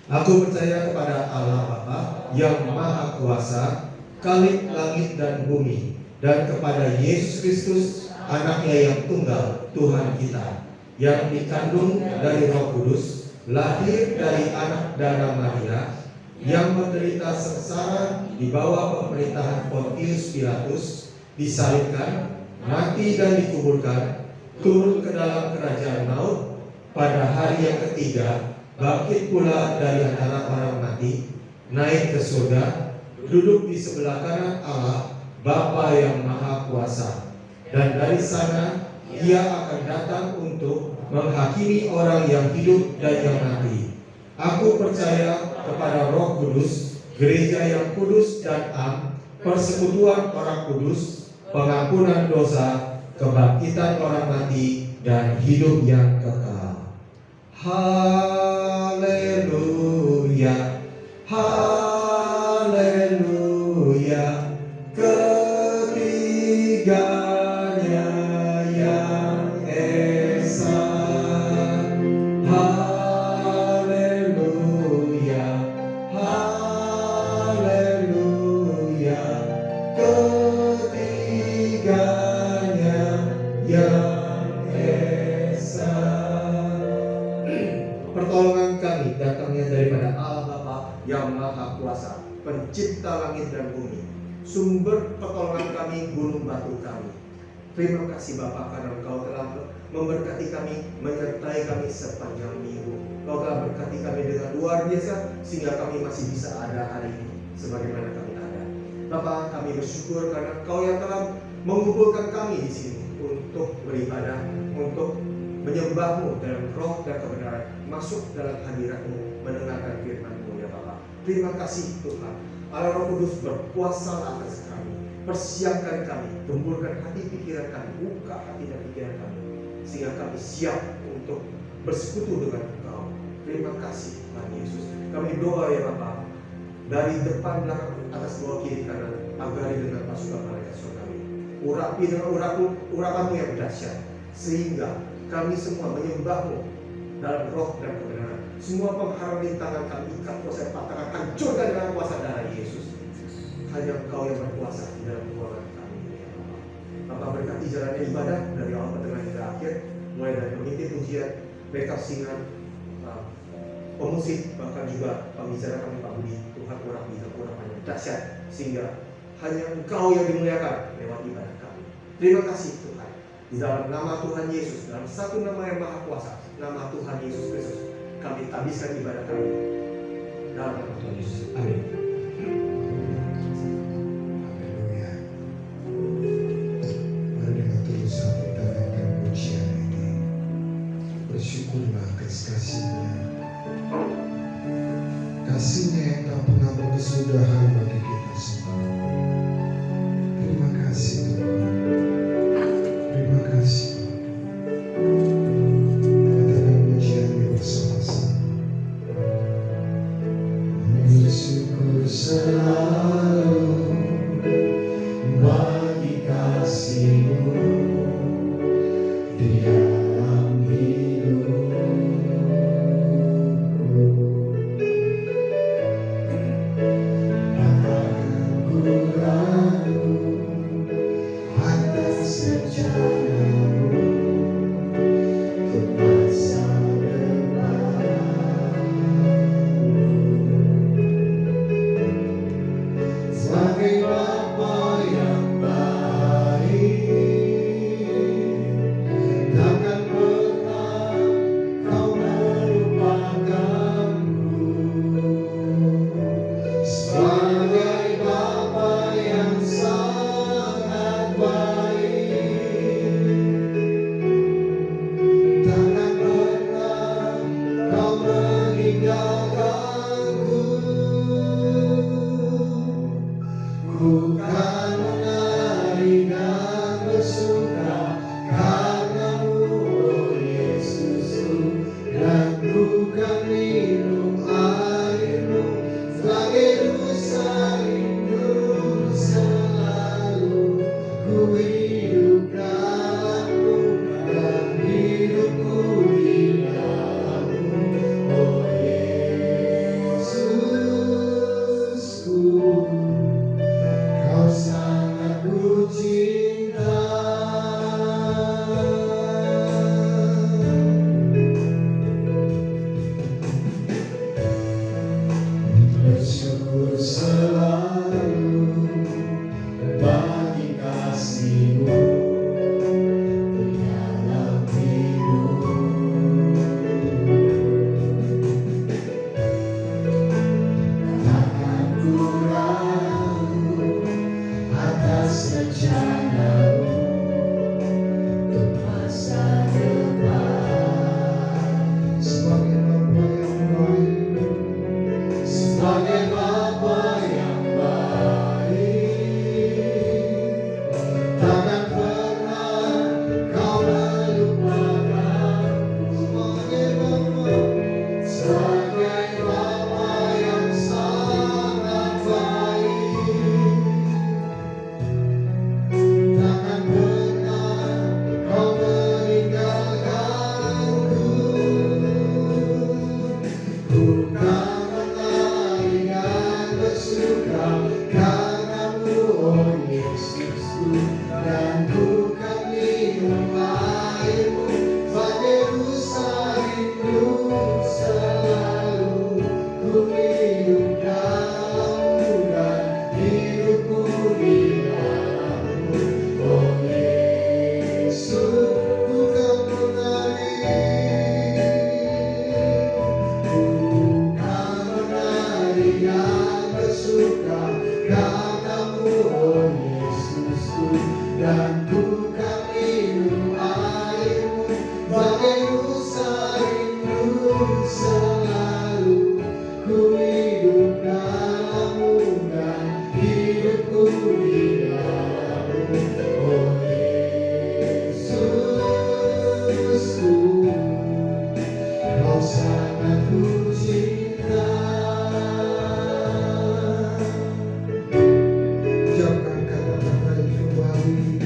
Aku percaya kepada Allah Bapa yang Maha Kuasa, Khalik langit dan bumi, dan kepada Yesus Kristus, anaknya yang tunggal, Tuhan kita, yang dikandung dari Roh Kudus, lahir dari anak Dara Maria, yang menderita sengsara di bawah pemerintahan Pontius Pilatus, disalibkan, mati dan dikuburkan, turun ke dalam kerajaan maut, pada hari yang ketiga bangkit pula dari antara orang mati, naik ke surga, duduk di sebelah kanan Allah, Bapa yang Maha Kuasa. Dan dari sana Ia akan datang untuk menghakimi orang yang hidup dan yang mati. Aku percaya kepada Roh Kudus, gereja yang kudus dan am, persekutuan orang kudus, pengampunan dosa, kebangkitan orang mati, dan hidup yang kekal. Haleluya, haleluya, ketiganya yang esa. Haleluya, haleluya, ketiganya yang esa. Pertolongan kami datangnya daripada Allah Bapa yang Maha Kuasa, Pencipta langit dan bumi, sumber pertolongan kami, gunung batu kami. Terima kasih Bapa karena Engkau telah memberkati kami, menyertai kami sepanjang minggu. Engkau telah berkati kami dengan luar biasa sehingga kami masih bisa ada hari ini sebagaimana kami ada. Bapa, kami bersyukur karena Engkau yang telah mengumpulkan kami di sini untuk beribadah, untuk menyembah-Mu dalam roh dan kebenaran, masuk dalam hadirat-Mu, mendengarkan firman-Mu ya Bapa. Terima kasih Tuhan. Allah Roh Kudus berkuasa atas kami. Persiapkan kami, tumbuhkan hati pikiran kami, buka hati dan pikiran kami, sehingga kami siap untuk bersekutu dengan Engkau. Terima kasih Tuhan Yesus. Kami doa ya Bapa, dari depan, belakang, atas, bawah, kiri, kanan, agari dengan pasukan malaikat surgawi. Urapi dengan urapan-Mu yang dahsyat, sehingga kami semua menyembah-Mu dalam roh dan kebenaran. Semua penghalang rintangan kami ikat, kuasa patahkan, hancurkan dengan kuasa darah Yesus. Hanya Engkau yang berkuasa di dalam keuangan kami ya Bapa. Bapa, berkati jalannya ibadah dari awal pertengahan hingga akhir, mulai dari pemimpin ujian, backup singer, pemusik, bahkan juga pembicara kami Pak Budi. Tuhan urapi dan urapannya dahsyat, sehingga hanya Engkau yang dimuliakan lewat ibadah kami. Terima kasih Tuhan. Di dalam nama Tuhan Yesus, dalam satu nama yang Maha Kuasa, nama Tuhan Yesus Kristus, kami habiskan ibadah kami dalam nama Tuhan Yesus. Amin. Haleluya. Mari dengan tulus hati kita naikkan pujian ini. Bersyukurlah kasih-Nya, kasih-Nya yang tak pernah berkesudahan bagi kita semua. Terima kasih Tuhan. Terima kasih. Katakan pujiannya bersama-sama. Bersyukur selalu bagi kasih-Mu di dalam hidupku. Katakan ku ragu atas rencana-Mu untuk masa depan. sebagai Bapa yang baik. Takkan pernah kau melupakanku sebagai Bapa yang sangat baik. Takkan pernah kau meninggalkanku. Ku kan menari dan bersuka karenamu, oh Yesusku, dan ku kan minum airmu sebagai rusa rindu selalu. Ku hidup dalammu dan hidupku di dalammu, oh Yesus, ku kan menari. Bukan menari dan bersuka karenamu, oh Yesusku, dan ku kan minum airmu bagai rusa rindu selalu. Ku hidup dalammu dan hidupku di dalammu, oh Yesusku. Kau sangat ku cinta. Ucapkan kata-kata itu kembali.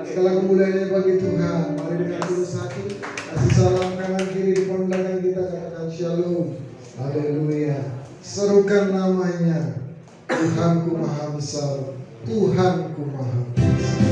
Segala kemuliaan bagi Tuhan. Mari dengan tulus hati kasih salam kanan kiri di depan belakang kita, katakan shalom. Haleluya. Serukan namanya. Tuhanku Maha Besar. Tuhanku Maha Besar.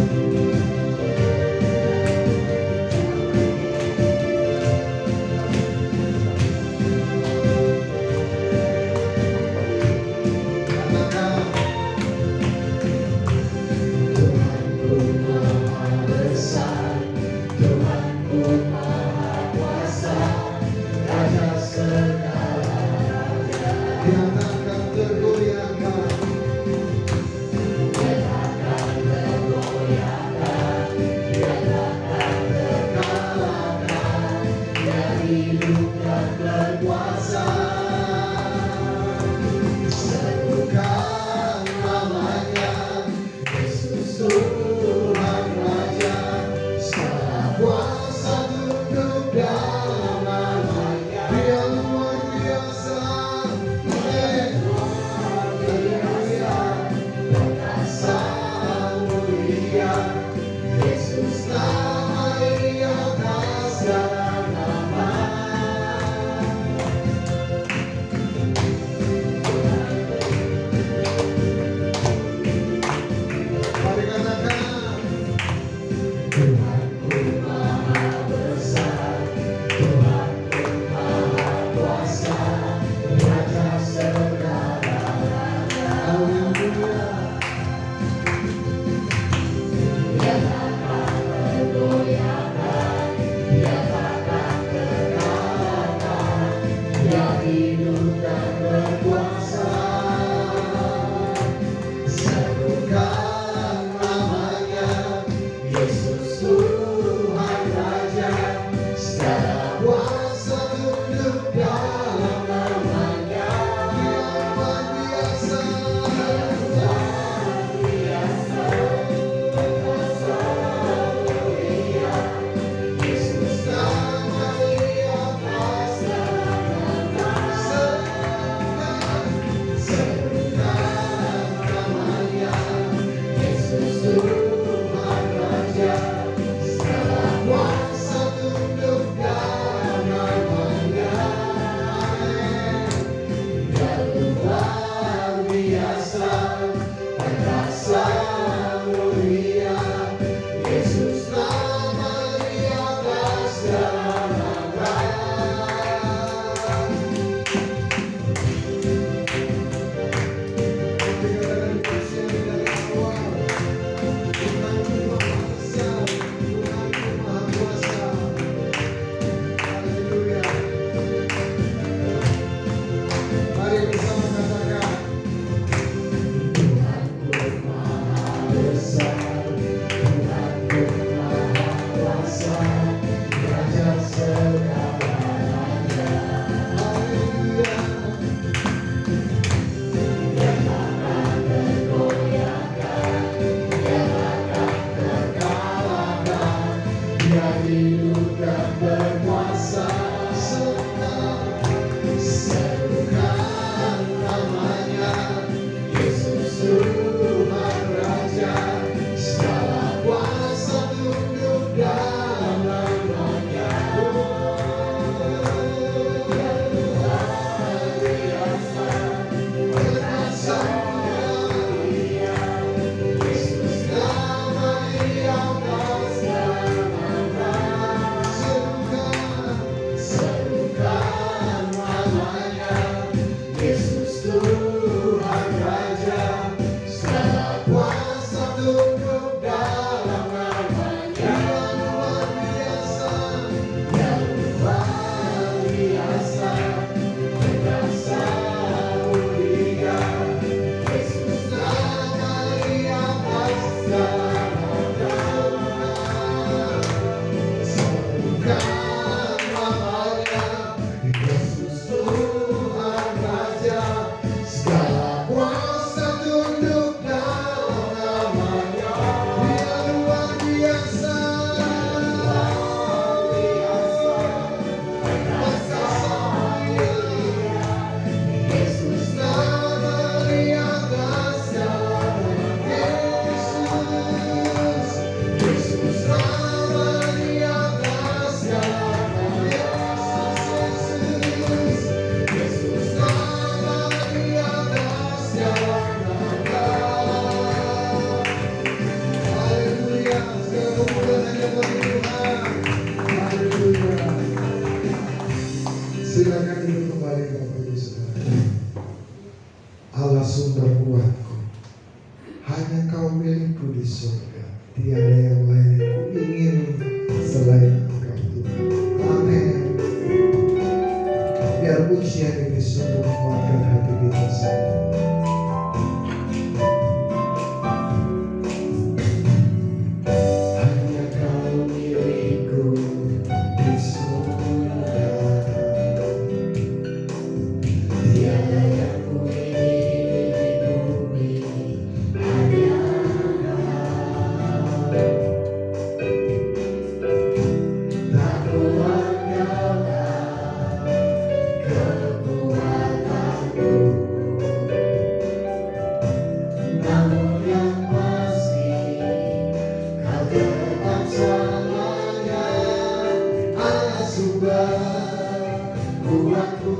kuatku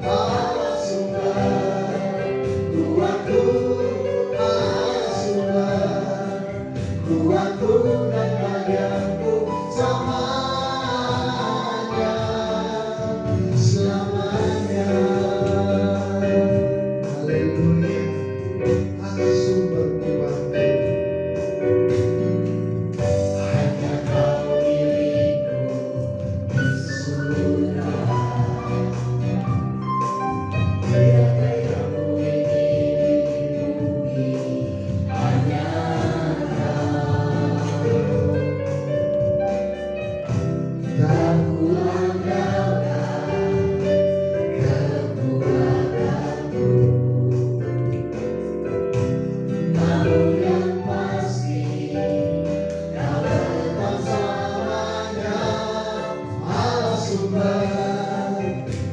Allah sumber, kuatku Allah sumber, kuatku dan bagianku selamanya, selamanya. Haleluya, Allah sumber kuatku. Hanya Kau milikku di surga, tiada yang memiliki di bumi, hanya Kau. Tak kuandalkan kekuatanku, namun yang pasti Kau tetap selamanya Allah sumber,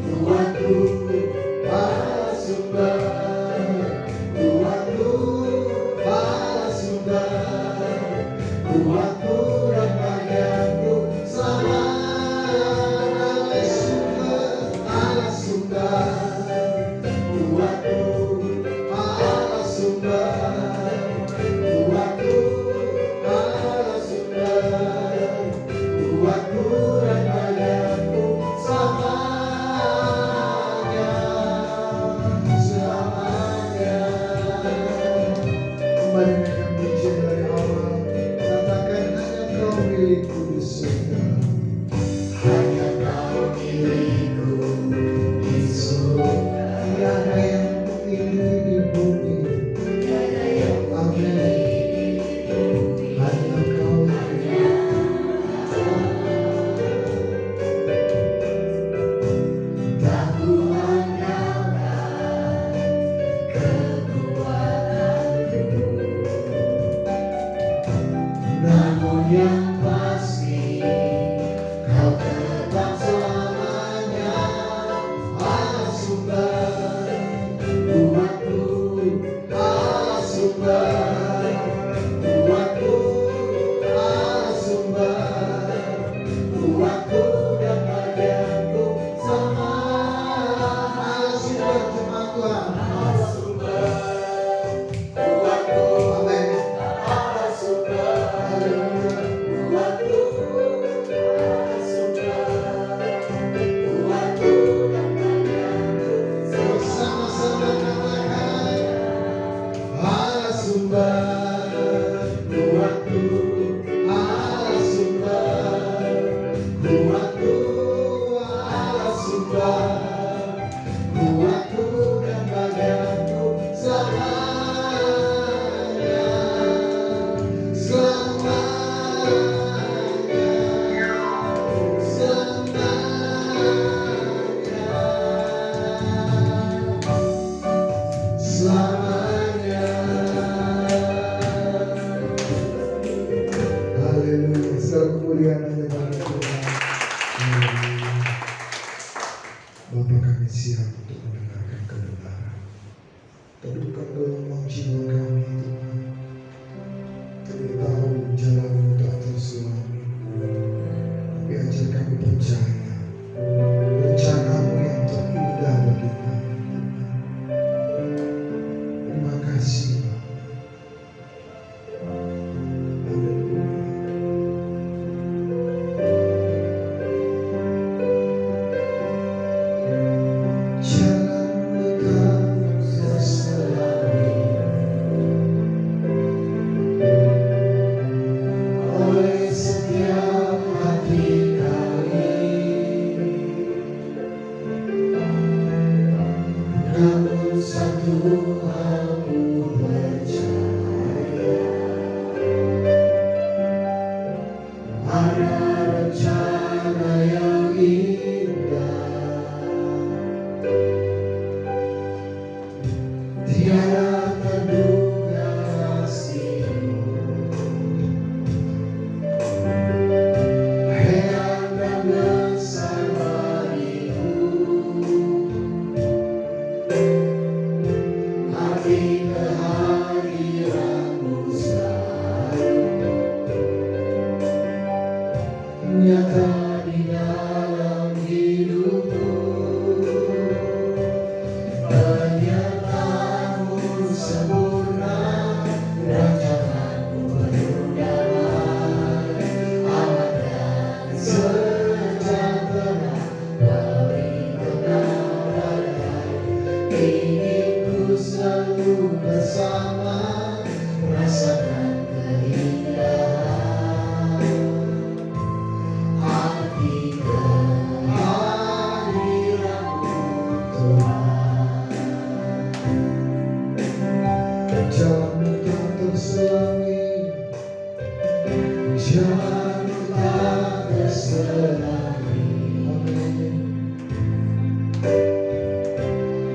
kuatku Allah sumber, kuatku Allah sumber, kuatku dan bagianku selamanya. Allah sumber, kuatku Allah sumber, kuatku Allah sumber, kuatku dan bagianku selamanya, selamanya. Kembali naikkan pujian dari awal, katakan hanya Kau milikku di surga, hanya Kau milikku di surga, tiada yang memiliki di bumi, tiada yang memiliki di bumi, hanya Kau, hanya tak kuandalkan kekuatanku, namun yang pasti Kau tetap selamanya Allah sumber, kuatku Allah sumber, kuatku Allah sumber, kuatku dan bagianku selamanya. Allah sumber, jemaat Tuhan. Allah sumber, kuatku. Amin. Allah sumber, haleluya. Kuatku Allah sumber, kuatku dan bagianku. Sama-sama katakan Allah sumber, kuatku Allah sumber, kuatku Allah sumber, kuatku dan bagianku selamanya, selamanya, selamanya, selamanya. Haleluya, segala kemuliaan hanya bagi Tuhan. Haleluya. Bapa, kami siap untuk mendengarkan kebenaran. Teduhkan dalam jiwa kami Tuhan. Kami tahu jalan-Mu tak terselami, tapi ajar kami percaya rencana-Mu yang terindah bagi kami Tuhan. Terima kasih Bapa. Haleluya. Jalan-Mu tak terselami, oleh setiap hati kami. Namun satu hal ku percaya, ada rencana yang indah, tiada terduga kasih-Mu, heran dan besar bagiku. Hati kehadiran-Mu selalu nyata di dalam hidupku. Jangan tak tersenangi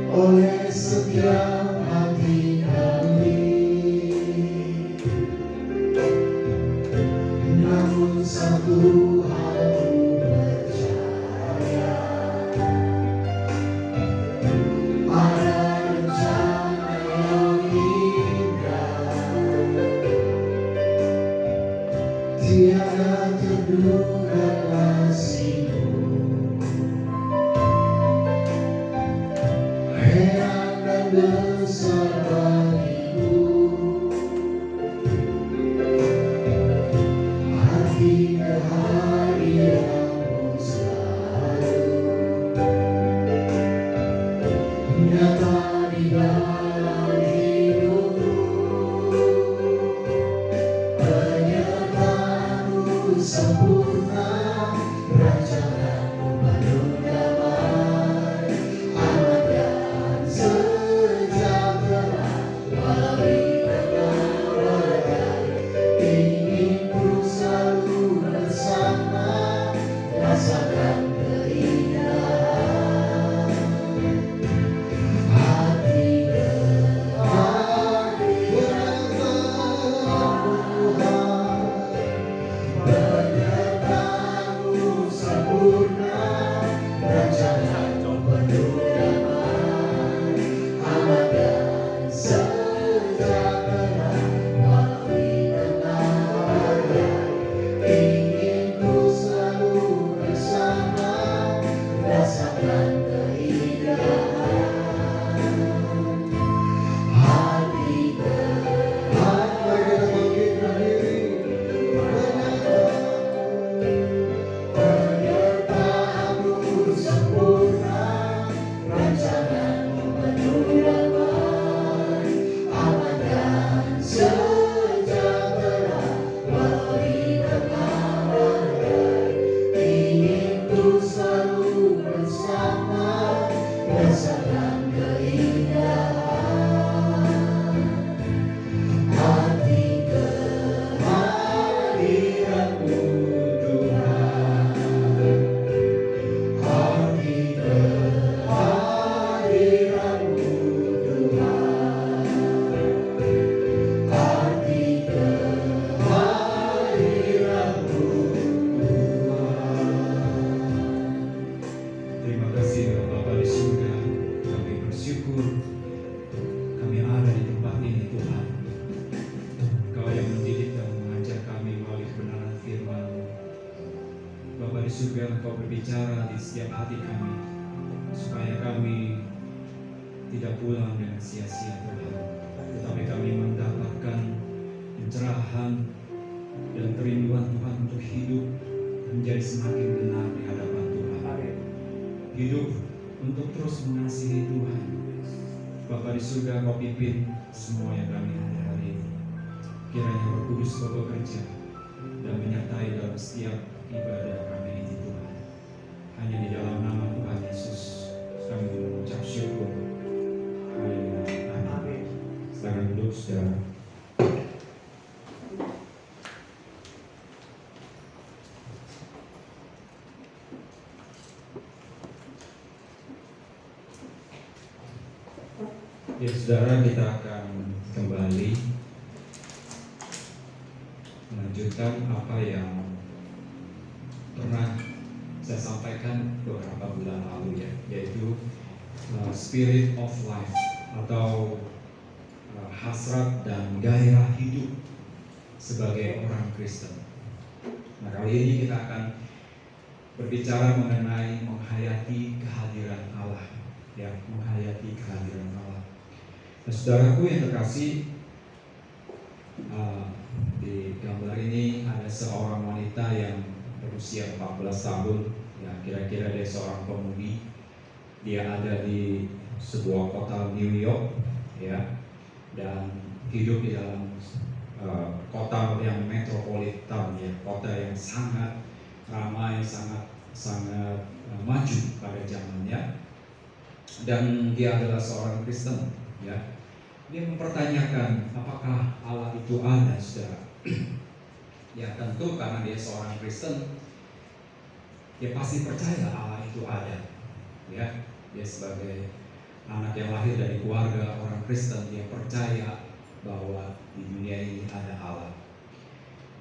oleh setiap hati kami, namun satu hal ku percaya, ada rencana yang indah, tiada terduga kasih-Mu. Heran dan besar bagiku arti kehadiran-Mu selalu nyata di dalam hidupku. Penyertaan-Mu sempurna, rancangan-Mu penuh damai, aman dan sejahtera, melalui tengah badai. Ingin ku selalu bersama, rasakan keindahan hati penyertaan-Mu sempurna, rancangan-Mu penuh damai, aman dan sejahtera, melalui tengah badai. Ingin ku selalu bersama, rasakan keindahan hati Mari kita bangkitkan diri. Penyertaan-Mu sempurna, rancangan-Mu penuh damai, aman dan sejahtera, melalui tengah badai. Ingin ku selalu bersama, rasakan keindahan hati kehadiran-Mu Tuhan, hati kehadiran-Mu Tuhan, hati kehadiran-Mu Tuhan. Terima kasih Bapa di surga, kami bersyukur kami ada di tempat ini Tuhan. Kau yang mendidik dan mengajar kami melalui kebenaran firman-Mu. Bapa di surga, Engkau berbicara di setiap hati kami, supaya kami tidak pulang dengan sia-sia Tuhan, tetapi kami mendapatkan pencerahan dan kerinduan Tuhan untuk hidup menjadi semakin benar di hadapan Tuhan. Hidup untuk terus mengasihi Tuhan. Bapa di surga, Kau pimpin semua yang kami hadir hari ini. Kiranya Roh Kudus Kau bekerja dan menyertai dalam setiap ibadah kami ini Tuhan. Hanya di dalam nama Tuhan Yesus kami mengucap syukur. Haleluya. Amin. Silakan duduk saudara. Ya saudara, kita akan kembali melanjutkan apa yang pernah saya sampaikan beberapa bulan lalu, ya, yaitu spirit of life atau hasrat dan gairah hidup sebagai orang Kristen. Nah, kali ini kita akan berbicara mengenai menghayati kehadiran Allah, ya, menghayati kehadiran Allah. Nah, saudaraku yang terkasih, di gambar ini ada seorang wanita yang berusia 14 tahun, ya, kira-kira dia seorang pemudi. Dia ada di sebuah kota New York, ya, dan hidup di dalam kota yang metropolitan, ya, kota yang sangat ramai, sangat maju pada zamannya. Dan dia adalah seorang Kristen, ya. Dia mempertanyakan apakah Allah itu ada, saudara. ya tentu karena dia seorang Kristen, dia pasti percaya Allah itu ada. Ya, dia sebagai anak yang lahir dari keluarga orang Kristen, dia percaya bahwa di dunia ini ada Allah.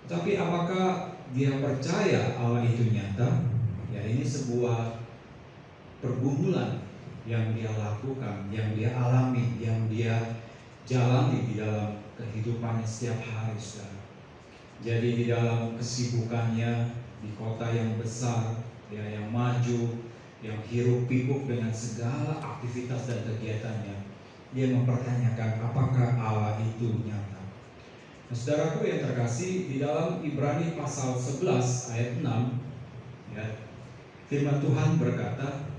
Tapi apakah dia percaya Allah itu nyata? Ya, ini sebuah pergumulan yang dia lakukan, yang dia alami, yang dia jalani di dalam kehidupannya setiap hari, saudara. Jadi di dalam kesibukannya di kota yang besar, ya, yang maju, yang hiruk pikuk dengan segala aktivitas dan kegiatannya, dia mempertanyakan apakah Allah itu nyata. Nah, saudaraku yang terkasih, di dalam Ibrani pasal 11 ayat 6, ya, firman Tuhan berkata,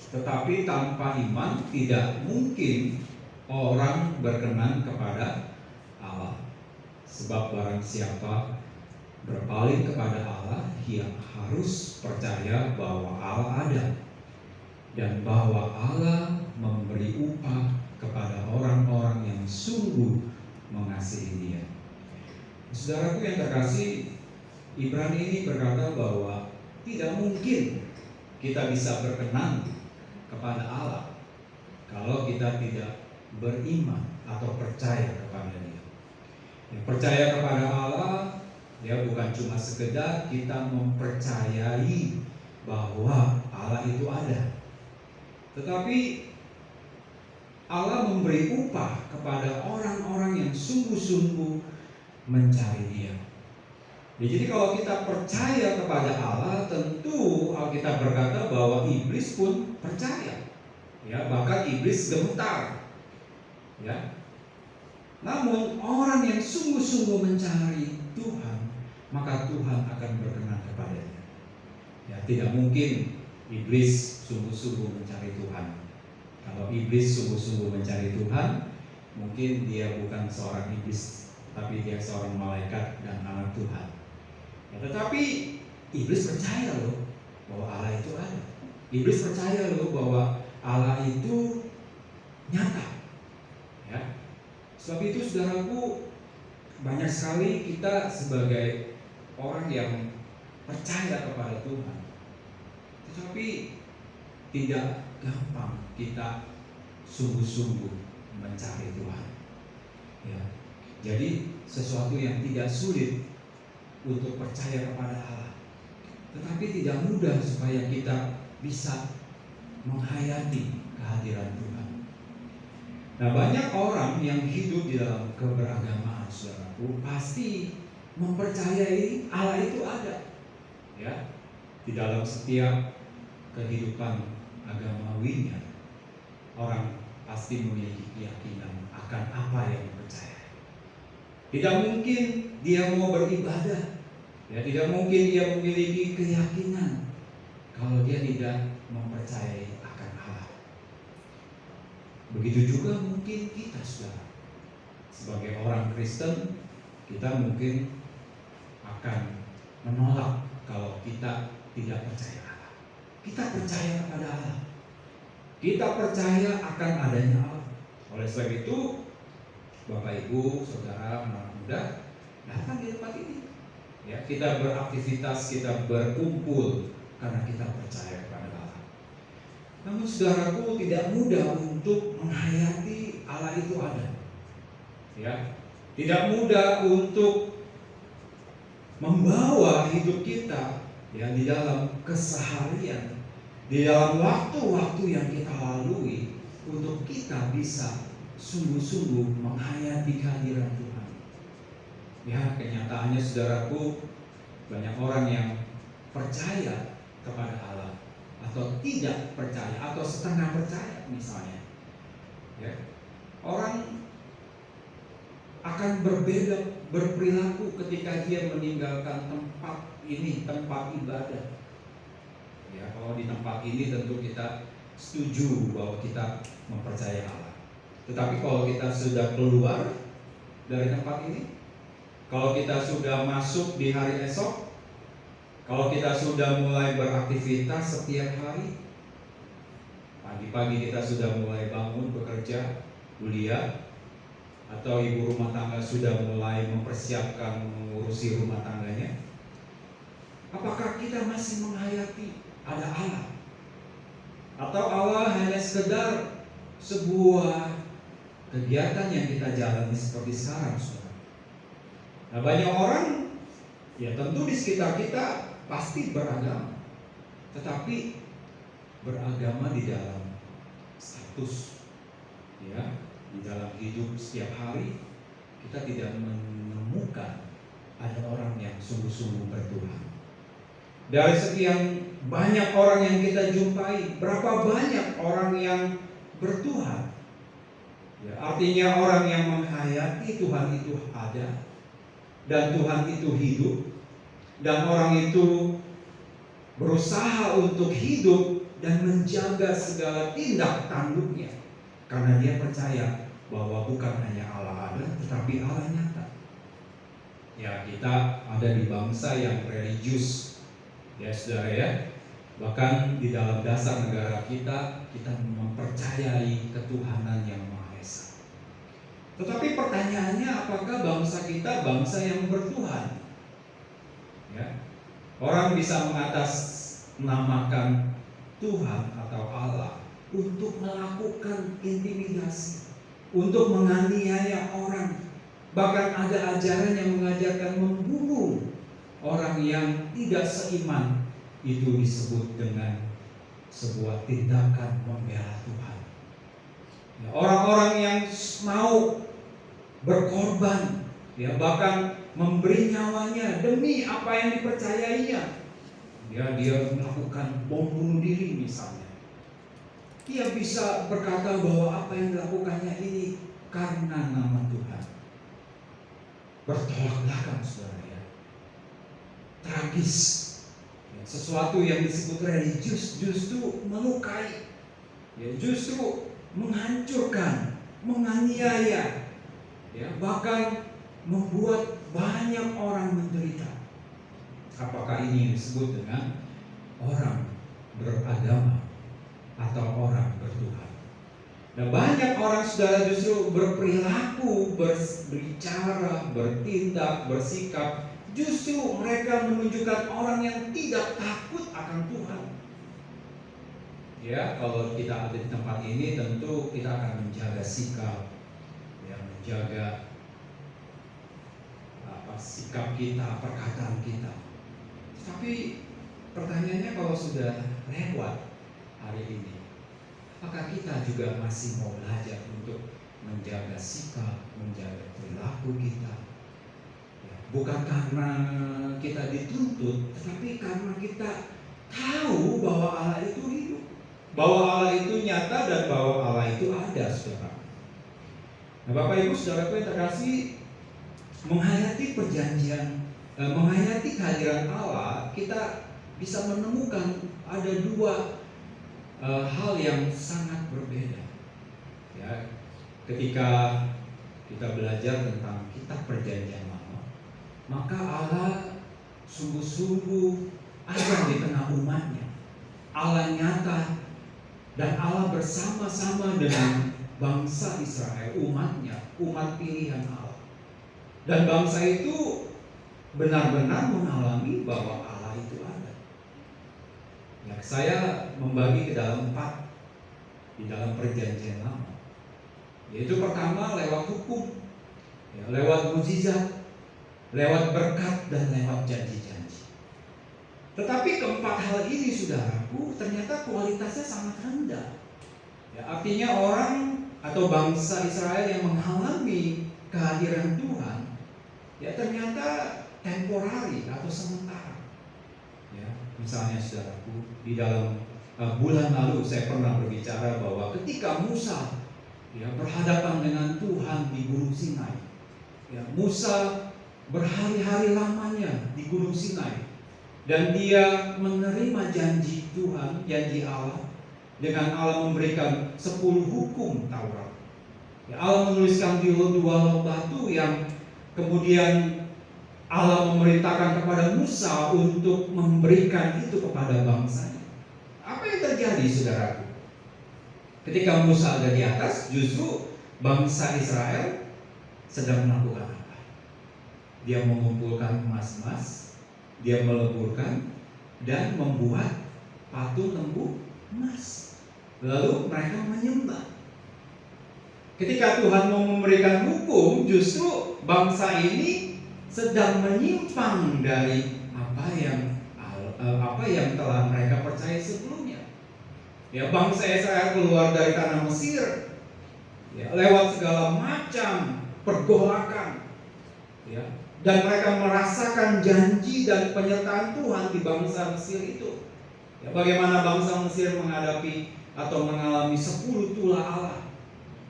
tetapi tanpa iman tidak mungkin orang berkenan kepada Allah. Sebab barang siapa berpaling kepada Allah, ia harus percaya bahwa Allah ada dan bahwa Allah memberi upah kepada orang-orang yang sungguh mengasihi Dia. Saudaraku yang terkasih, Ibrani ini berkata bahwa tidak mungkin kita bisa berkenan kepada Allah kalau kita tidak beriman atau percaya kepada Dia. Ya, percaya kepada Allah, ya, bukan cuma sekedar kita mempercayai bahwa Allah itu ada, tetapi Allah memberi upah kepada orang-orang yang sungguh-sungguh mencari Dia. Ya, jadi kalau kita percaya kepada Allah, tentu Alkitab berkata bahwa iblis pun percaya. Ya, bahkan iblis gemetar. Ya. Namun orang yang sungguh-sungguh mencari Tuhan, maka Tuhan akan berkenan kepadanya. Ya, tidak mungkin iblis sungguh-sungguh mencari Tuhan. Kalau iblis sungguh-sungguh mencari Tuhan, mungkin dia bukan seorang iblis, tapi dia seorang malaikat dan anak Tuhan. Ya, tetapi iblis percaya loh bahwa Allah itu ada. Iblis percaya loh bahwa Allah itu nyata. Ya. Sebab itu saudaraku, banyak sekali kita sebagai orang yang percaya kepada Tuhan, tetapi tidak gampang kita sungguh-sungguh mencari Tuhan. Ya. Jadi sesuatu yang tidak sulit untuk percaya kepada Allah, tetapi tidak mudah supaya kita bisa menghayati kehadiran Tuhan. Nah, banyak orang yang hidup di dalam keberagamaan, saudaraku, pasti mempercayai Allah itu ada. Ya, di dalam setiap kehidupan agamawinya, orang pasti memiliki keyakinan akan apa yang dipercayai. Tidak mungkin dia mau beribadah, ya, tidak mungkin dia memiliki keyakinan kalau dia tidak mempercayai akan Allah. Begitu juga mungkin kita, saudara, sebagai orang Kristen, kita mungkin akan menolak kalau kita tidak percaya Allah. Kita percaya kepada Allah, kita percaya akan adanya Allah. Oleh sebab itu, Bapak Ibu, saudara, anak muda, datang di tempat ini. Ya, kita beraktivitas, kita berkumpul karena kita percaya kepada Allah. Namun saudaraku, tidak mudah untuk menghayati Allah itu ada. Ya, tidak mudah untuk membawa hidup kita, ya, di dalam keseharian, di dalam waktu-waktu yang kita lalui, untuk kita bisa sungguh-sungguh menghayati kehadiran Tuhan. Ya, kenyataannya saudaraku, banyak orang yang percaya kepada Allah atau tidak percaya atau setengah percaya misalnya. Ya, orang akan berbeda berperilaku ketika dia meninggalkan tempat ini, tempat ibadah. Ya, kalau di tempat ini tentu kita setuju bahwa kita mempercayai Allah. Tetapi kalau kita sudah keluar dari tempat ini, kalau kita sudah masuk di hari esok, kalau kita sudah mulai beraktivitas setiap hari, pagi-pagi kita sudah mulai bangun, bekerja, kuliah, atau ibu rumah tangga sudah mulai mempersiapkan mengurusi rumah tangganya? Apakah kita masih menghayati ada Allah? Atau Allah hanya sekedar sebuah kegiatan yang kita jalani seperti sekarang, saudara? Nah, banyak orang, ya tentu di sekitar kita pasti beragama, tetapi beragama di dalam status, ya, di dalam hidup setiap hari kita tidak menemukan ada orang yang sungguh-sungguh bertuhan. Dari sekian banyak orang yang kita jumpai, berapa banyak orang yang bertuhan? Ya, artinya orang yang menghayati Tuhan itu ada, dan Tuhan itu hidup, dan orang itu berusaha untuk hidup dan menjaga segala tindak tanduknya, karena dia percaya bahwa bukan hanya Allah ada, tetapi Allah nyata. Ya, kita ada di bangsa yang religius, ya saudara ya. Bahkan di dalam dasar negara kita mempercayai ketuhanan yang Maha Esa. Tetapi pertanyaannya, apakah bangsa kita bangsa yang bertuhan? Ya, orang bisa mengatasnamakan Tuhan atau Allah untuk melakukan intimidasi, untuk menganiaya orang. Bahkan ada ajaran yang mengajarkan membunuh orang yang tidak seiman. Itu disebut dengan sebuah tindakan membela Tuhan. Ya, orang-orang yang mau berkorban, ya, bahkan memberi nyawanya demi apa yang dipercayainya. Ya, dia melakukan bom bunuh diri misalnya. Dia bisa berkata bahwa apa yang dilakukannya ini karena nama Tuhan. Bertolak belakang, saudara ya. Tragis. Ya, sesuatu yang disebut religius justru melukai, ya, justru menghancurkan, menganiaya, ya, bahkan membuat banyak orang menderita. Apakah ini yang disebut dengan orang beragama atau orang bertuhan? Nah, banyak orang, saudara, justru berperilaku, berbicara, bertindak, bersikap, justru mereka menunjukkan orang yang tidak takut akan Tuhan. Ya, kalau kita ada di tempat ini, tentu kita akan menjaga sikap, ya, menjaga sikap kita, perkataan kita. Tapi pertanyaannya, kalau sudah lewat hari ini, apakah kita juga masih mau belajar untuk menjaga sikap, menjaga perilaku kita? Ya, bukan karena kita dituntut, tetapi karena kita tahu bahwa Allah itu hidup, bahwa Allah itu nyata, dan bahwa Allah itu ada, saudara. Nah, Bapak Ibu saudaraku yang terkasih, menghayati perjanjian, menghayati kehadiran Allah, kita bisa menemukan ada dua hal yang sangat berbeda. Ya, ketika kita belajar tentang kitab perjanjian lama, maka Allah sungguh-sungguh ada di tengah umatnya. Allah nyata, dan Allah bersama-sama dengan bangsa Israel, umatnya, umat pilihan Allah. Dan bangsa itu benar-benar mengalami bahwa Allah itu ada. Ya, saya membagi ke dalam 4 di dalam perjanjian lama. Yaitu pertama lewat hukum, ya, lewat mukjizat, lewat berkat, dan lewat janji-janji. Tetapi keempat hal ini, saudaraku, ternyata kualitasnya sangat rendah. Ya, artinya orang atau bangsa Israel yang mengalami kehadiran Tuhan, ya, ternyata temporari atau sementara. Ya, misalnya, saudaraku, di dalam bulan lalu saya pernah berbicara bahwa ketika Musa, ya, berhadapan dengan Tuhan di Gunung Sinai, ya, Musa berhari-hari lamanya di Gunung Sinai, dan dia menerima janji Tuhan, janji Allah, dengan Allah memberikan 10 hukum Taurat. Ya, Allah menuliskan di 2 batu yang kemudian Allah memerintahkan kepada Musa untuk memberikan itu kepada bangsanya. Apa yang terjadi, saudaraku? Ketika Musa ada di atas, justru bangsa Israel sedang melakukan apa? Dia mengumpulkan emas-emas, dia meleburkan dan membuat patung lembu emas. Lalu mereka menyembah. Ketika Tuhan mau memberikan hukum, justru bangsa ini sedang menyimpang dari apa yang telah mereka percaya sebelumnya. Ya, bangsa Israel keluar dari tanah Mesir, ya, lewat segala macam pergolakan, ya, dan mereka merasakan janji dan penyertaan Tuhan di bangsa Mesir itu. Ya, bagaimana bangsa Mesir menghadapi atau mengalami 10 tulah Allah.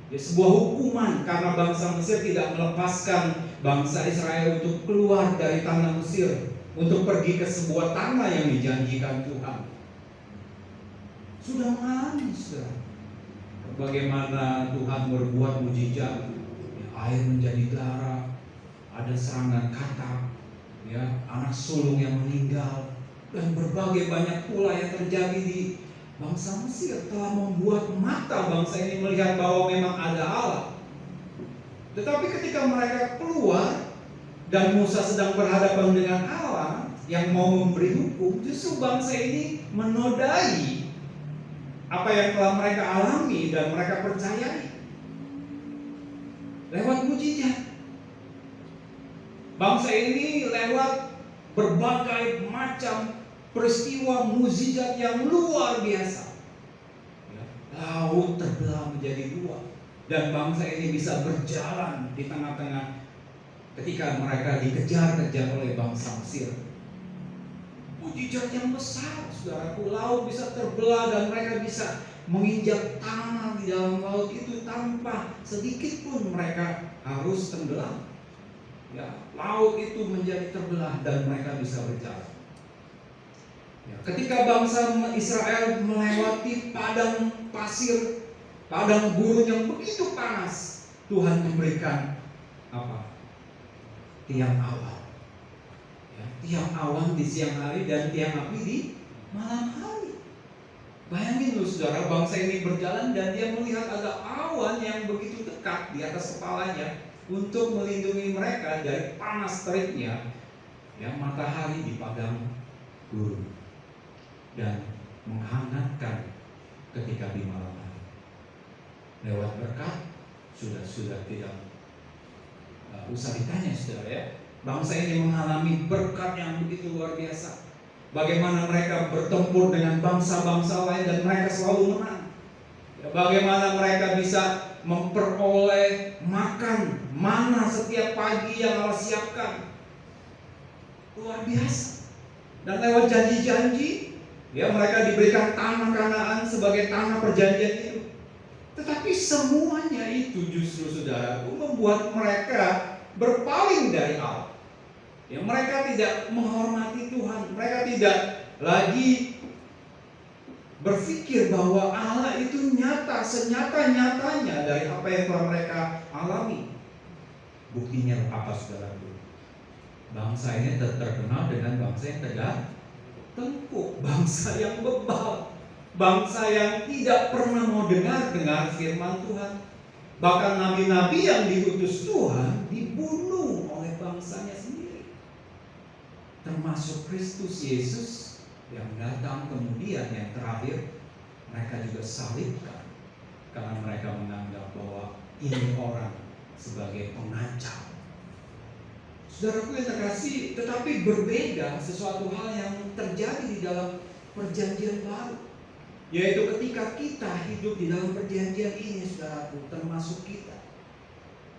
Ya, sebuah hukuman karena bangsa Mesir tidak melepaskan bangsa Israel untuk keluar dari tanah Mesir, untuk pergi ke sebuah tanah yang dijanjikan Tuhan. Sudah mengalami, saudara, bagaimana Tuhan berbuat mujizat, ya, air menjadi darah, ada serangan katak, ya, anak sulung yang meninggal, dan berbagai banyak pula yang terjadi di bangsa Mesir, telah membuat mata bangsa ini melihat bahwa memang ada Allah. Tetapi ketika mereka keluar dan Musa sedang berhadapan dengan Allah yang mau memberi hukum, justru bangsa ini menodai apa yang telah mereka alami dan mereka percayai lewat mujizat. Bangsa ini lewat berbagai macam peristiwa mukjizat yang luar biasa, ya, laut terbelah menjadi dua dan bangsa ini bisa berjalan di tengah-tengah ketika mereka dikejar-kejar oleh bangsa Mesir. Mukjizat yang besar, saudaraku, laut bisa terbelah dan mereka bisa menginjak tanah di dalam laut itu tanpa sedikit pun mereka harus tenggelam. Ya, laut itu menjadi terbelah dan mereka bisa berjalan. Ya, ketika bangsa Israel melewati padang pasir, padang gurun yang begitu panas, Tuhan memberikan apa? Tiang awan. Ya, tiang awan di siang hari dan tiang api di malam hari. Bayangin loh, saudara, bangsa ini berjalan dan dia melihat ada awan yang begitu dekat di atas kepalanya untuk melindungi mereka dari panas teriknya, ya, matahari di padang gurun, dan menghangatkan ketika di malam hari. Lewat berkat sudah tidak usah ditanya, saudara, ya. Bangsa ini mengalami berkat yang begitu luar biasa. Bagaimana mereka bertempur dengan bangsa-bangsa lain dan mereka selalu menang. Ya, bagaimana mereka bisa memperoleh makan mana setiap pagi yang Allah siapkan. Luar biasa. Dan lewat janji-janji, ya, mereka diberikan tanah Kanaan sebagai tanah perjanjian itu. Tetapi semuanya itu justru, saudara, membuat mereka berpaling dari Allah. Ya, mereka tidak menghormati Tuhan. Mereka tidak lagi berpikir bahwa Allah itu nyata, senyata-nyatanya dari apa yang telah mereka alami. Buktinya apa, saudara? Bangsa ini terkenal dengan bangsa yang tegak tengkuk, bangsa yang bebal, bangsa yang tidak pernah mau dengar firman Tuhan. Bahkan nabi-nabi yang diutus Tuhan dibunuh oleh bangsanya sendiri. Termasuk Kristus Yesus yang datang kemudian yang terakhir, mereka juga salibkan karena mereka menganggap bahwa ini orang sebagai pengacau. Saudaraku yang terkasih, tetapi berbeda sesuatu hal yang terjadi di dalam perjanjian baru, yaitu ketika kita hidup di dalam perjanjian ini, saudaraku, termasuk kita.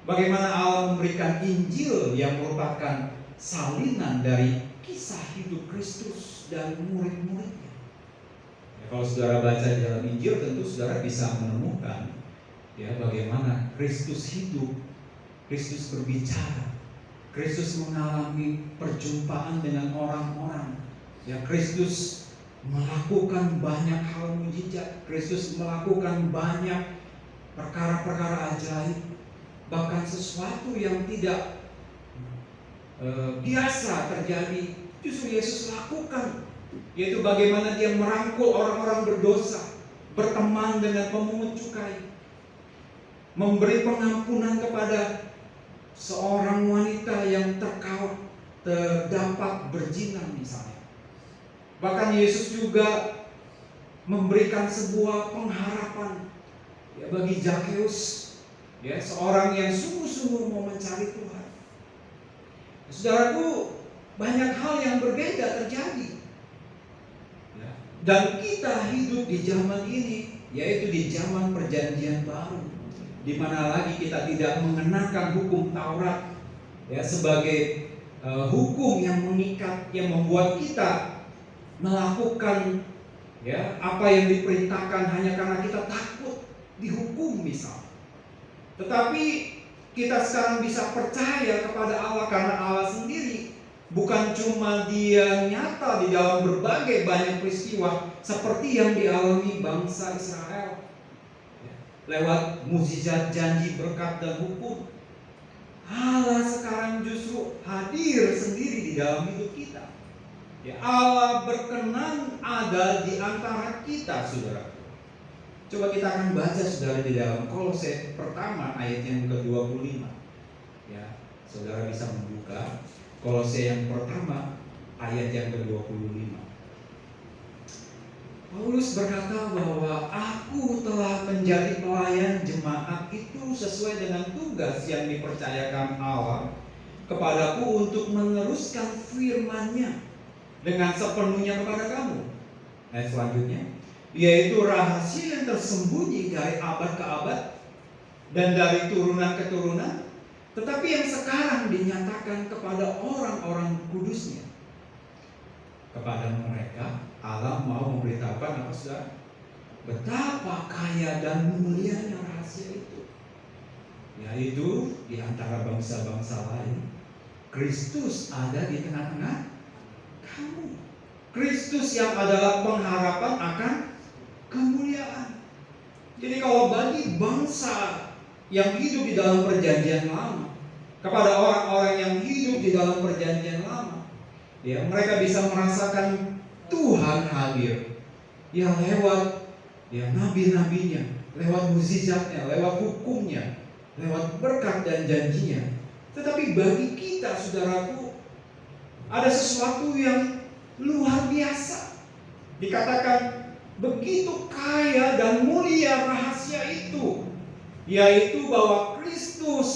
Bagaimana Allah memberikan Injil yang merupakan salinan dari kisah hidup Kristus dan murid-muridnya. Ya, kalau saudara baca di dalam Injil, tentu saudara bisa menemukan, ya, bagaimana Kristus hidup, Kristus berbicara, Kristus mengalami perjumpaan dengan orang-orang. Ya, Kristus melakukan banyak hal mujizat, Kristus melakukan banyak perkara-perkara ajaib, bahkan sesuatu yang tidak biasa terjadi, justru Yesus lakukan, yaitu bagaimana dia merangkul orang-orang berdosa, berteman dengan pemungut cukai, memberi pengampunan kepada seorang wanita yang terdapat berzina misalnya. Bahkan Yesus juga memberikan sebuah pengharapan ya, bagi Zakeus, ya, seorang yang sungguh-sungguh mau mencari Tuhan. Saudaraku, banyak hal yang berbeda terjadi. Ya, dan kita hidup di zaman ini, yaitu di zaman perjanjian baru, di mana lagi kita tidak mengenakan hukum Taurat ya, sebagai hukum yang mengikat, yang membuat kita melakukan ya apa yang diperintahkan hanya karena kita takut dihukum misal. Tetapi kita sekarang bisa percaya kepada Allah karena Allah sendiri bukan cuma Dia nyata di dalam berbagai banyak peristiwa seperti yang dialami bangsa Israel lewat mukjizat, janji, berkat, dan hukum. Allah sekarang justru hadir sendiri di dalam hidup kita. Ya, Allah berkenan ada di antara kita, saudara. Coba kita akan baca, saudara, di dalam Kolose pertama ayat yang ke-25. Ya, saudara bisa membuka Kolose yang pertama ayat yang ke-25. Paulus berkata bahwa aku telah menjadi pelayan jemaat itu sesuai dengan tugas yang dipercayakan Allah kepadaku untuk meneruskan firman-Nya dengan sepenuhnya kepada kamu. Ayat selanjutnya, yaitu rahasia yang tersembunyi dari abad ke abad dan dari turunan ke turunan, tetapi yang sekarang dinyatakan kepada orang-orang kudusnya. Kepada mereka Allah mau memberitahukan apa, saudara? Betapa kaya dan mulianya rahasia itu, yaitu di antara bangsa-bangsa lain Kristus ada di tengah-tengah kamu. Kristus yang adalah pengharapan akan kemuliaan. Jadi kalau bagi bangsa yang hidup di dalam perjanjian lama, kepada orang-orang yang hidup di dalam perjanjian lama, ya, mereka bisa merasakan Tuhan hadir ya lewat ya nabi-nabinya, lewat mukjizatnya, lewat hukumnya, lewat berkat dan janjinya. Tetapi bagi kita, saudaraku, ada sesuatu yang luar biasa. Dikatakan begitu kaya dan mulia rahasia itu, yaitu bahwa Kristus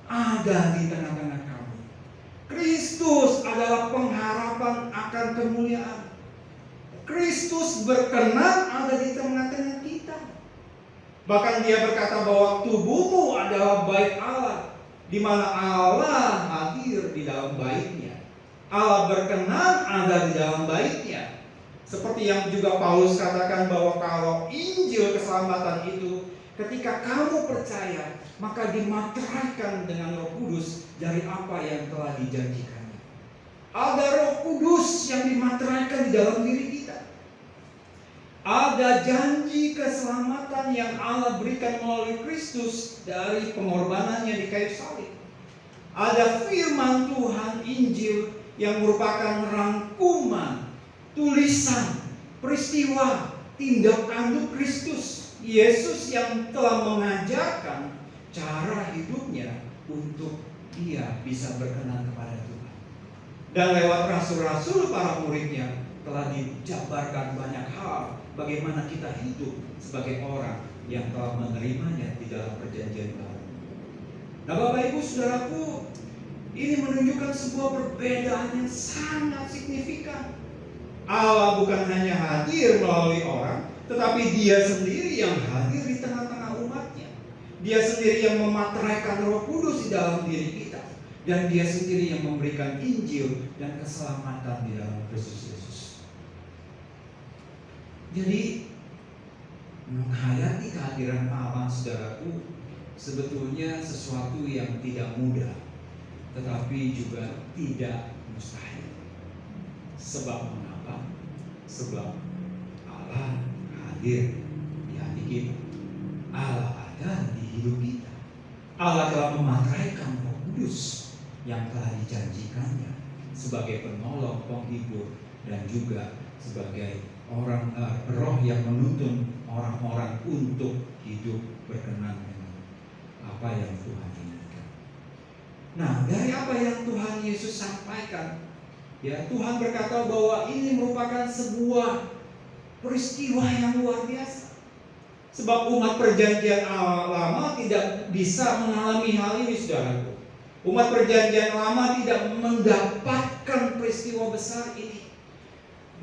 ada di tengah-tengah kamu. Kristus adalah pengharapan akan kemuliaan. Kristus berkenan ada di tengah-tengah kita. Bahkan Dia berkata bahwa tubuhmu adalah bait Allah, di mana Allah hadir di dalam baitnya. Allah berkenan ada di dalam baitnya. Seperti yang juga Paulus katakan bahwa kalau Injil keselamatan itu ketika kamu percaya, maka dimateraikan dengan Roh Kudus dari apa yang telah dijanjikannya. Ada Roh Kudus yang dimateraikan di dalam diri kita. Ada janji keselamatan yang Allah berikan melalui Kristus dari pengorbanannya di kayu salib. Ada firman Tuhan, Injil, yang merupakan rangkuman, tulisan, peristiwa, tindak tanduk Kristus. Yesus yang telah mengajarkan cara hidupnya untuk Dia bisa berkenan kepada Tuhan. Dan lewat rasul-rasul para muridnya telah dijabarkan banyak hal bagaimana kita hidup sebagai orang yang telah menerimanya di dalam perjanjian baru. Nah, Bapak Ibu Saudaraku, ini menunjukkan sebuah perbedaan yang sangat signifikan. Allah bukan hanya hadir melalui orang, tetapi Dia sendiri yang hadir di tengah-tengah umatnya. Dia sendiri yang memateraikan Roh Kudus di dalam diri kita. Dan Dia sendiri yang memberikan Injil dan keselamatan di dalam Kristus Yesus. Jadi menghayati kehadiran Allah, saudaraku, sebetulnya sesuatu yang tidak mudah, tetapi juga tidak mustahil. Sebab mengapa? Sebab Allah hadir di hati kita. Allah ada di hidup kita. Allah telah memateraikan Roh Kudus yang telah dijanjikannya sebagai penolong, penghibur, dan juga sebagai orang roh yang menuntun orang-orang untuk hidup berkenan dengan apa yang Tuhan inginkan. Nah, dari apa yang Tuhan Yesus sampaikan, ya, Tuhan berkata bahwa ini merupakan sebuah peristiwa yang luar biasa. Sebab umat perjanjian lama tidak bisa mengalami hal ini, saudaraku. Umat perjanjian lama tidak mendapatkan peristiwa besar ini.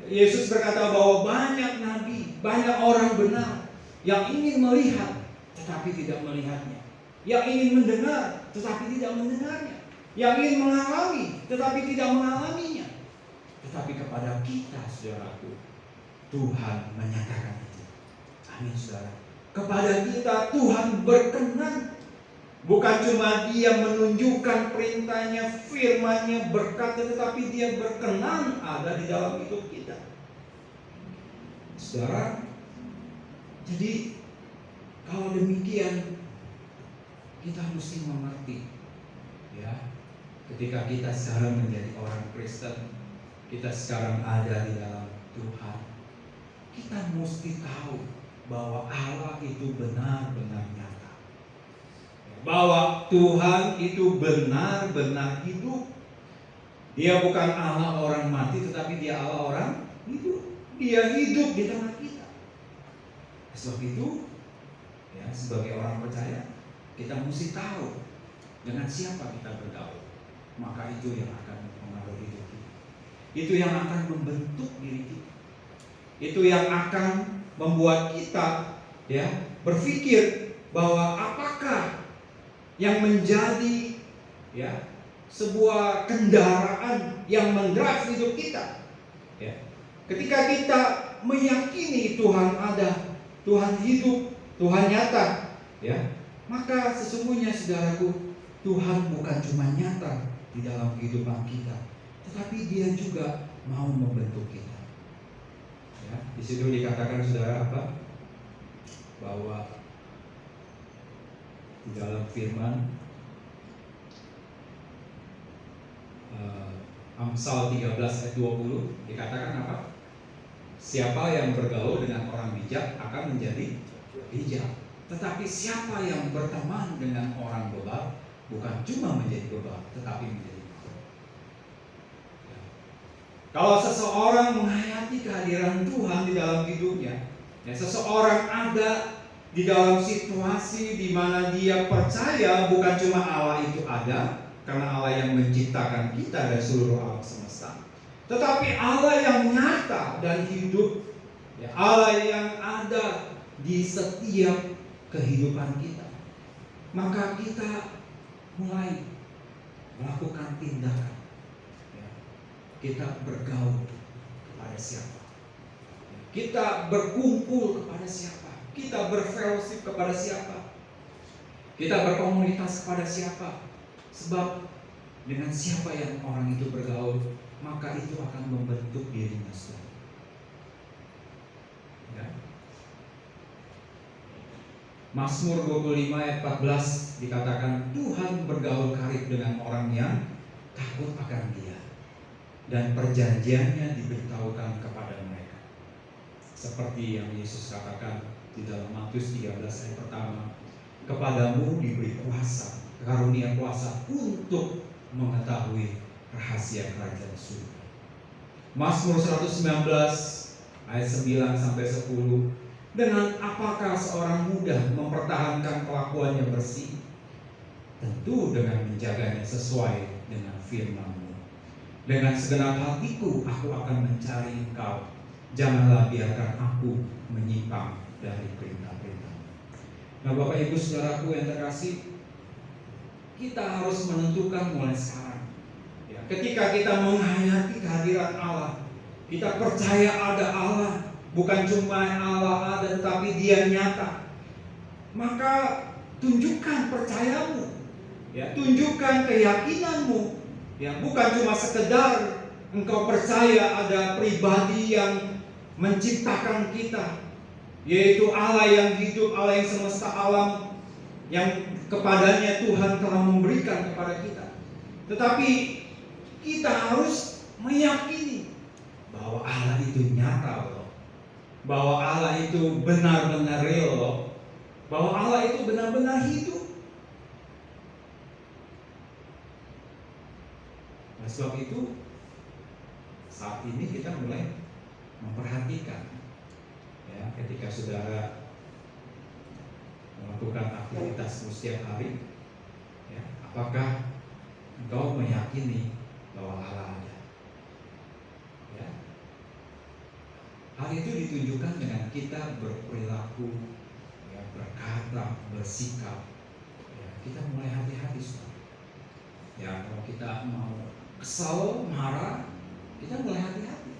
Yesus berkata bahwa banyak nabi, banyak orang benar yang ingin melihat tetapi tidak melihatnya, yang ingin mendengar tetapi tidak mendengarnya, yang ingin mengalami tetapi tidak mengalaminya. Tetapi kepada kita, saudaraku, Tuhan menyatakan itu. Amin, saudara. Kepada kita Tuhan berkenan. Bukan cuma Dia menunjukkan perintahnya, firman-Nya, berkata, tetapi Dia berkenan ada di dalam hidup kita. Saudara, jadi kalau demikian kita mesti mengerti, ya, ketika kita sekarang menjadi orang Kristen, kita sekarang ada di dalam Tuhan, kita mesti tahu bahwa Allah itu benar-benar nyata, bahwa Tuhan itu benar-benar hidup. Dia bukan Allah orang mati, tetapi Dia Allah orang hidup. Dia hidup di tengah kita. Sebab itu, ya, sebagai orang percaya, kita mesti tahu dengan siapa kita bergaul. Maka itu yang akan mempengaruhi hidup kita. Itu yang akan membentuk diri kita. Itu yang akan membuat kita, ya, berpikir bahwa apakah yang menjadi, ya, sebuah kendaraan yang mendrive hidup kita. Ya. Ketika kita meyakini Tuhan ada, Tuhan hidup, Tuhan nyata, ya, maka sesungguhnya, saudaraku, Tuhan bukan cuma nyata di dalam kehidupan kita, tetapi Dia juga mau membentuk kita. Ya, di situ dikatakan, saudara, apa? Bahwa di dalam firman Amsal 13 ayat 20 dikatakan apa? Siapa yang bergaul dengan orang bijak akan menjadi bijak. Tetapi siapa yang berteman dengan orang bebal bukan cuma menjadi bebal, tetapi menjadi bebal. Ya. Kalau seseorang menghayati kehadiran Tuhan di dalam hidupnya, ya, seseorang ada di dalam situasi di mana dia percaya bukan cuma Allah itu ada, karena Allah yang menciptakan kita dari seluruh alam semesta, tetapi Allah yang nyata dan hidup, ya, Allah yang ada di setiap kehidupan kita. Maka kita mulai melakukan tindakan, ya. Kita bergaul kepada siapa, kita berkumpul kepada siapa, kita berfellowship kepada siapa, kita berkomunitas kepada siapa. Sebab dengan siapa yang orang itu bergaul, maka itu akan membentuk dirinya sendiri. Ya. Mazmur 25 ayat 14 dikatakan, Tuhan bergaul karib dengan orang yang takut akan Dia, dan perjanjiannya diberitahukan kepada mereka. Seperti yang Yesus katakan di dalam Matius 13 ayat pertama, kepadamu diberi kuasa, karunia kuasa untuk mengetahui rahasia kerajaan surga. Mazmur 119 ayat 9 sampai 10, dengan apakah seorang mudah mempertahankan kelakuannya bersih? Tentu dengan menjaganya sesuai dengan firman-Mu. Dengan segenap hatiku aku akan mencari Engkau. Janganlah biarkan aku menyimpang dari perintah-perintah. Nah, Bapak Ibu Saudaraku yang terkasih, kita harus menentukan mulai sekarang, ya, ketika kita menghayati kehadiran Allah, kita percaya ada Allah, bukan cuma Allah ada, tetapi Dia nyata. Maka tunjukkan percayamu, ya, tunjukkan keyakinanmu, ya, bukan cuma sekedar engkau percaya ada pribadi yang menciptakan kita, yaitu Allah yang hidup, Allah yang semesta alam, yang kepadanya Tuhan telah memberikan kepada kita. Tetapi kita harus meyakini bahwa Allah itu nyata loh, bahwa Allah itu benar-benar real loh, bahwa Allah itu benar-benar hidup. sebab itu saat ini kita mulai memperhatikan, ya, ketika saudara melakukan aktivitas setiap hari, ya, apakah engkau meyakini bahwa Allah ada? Ya. Hal itu ditunjukkan dengan kita berperilaku, ya, berkata, bersikap. Ya, kita mulai hati-hati, saudara. Ya, kalau kita mau kesal, marah, kita mulai hati-hati.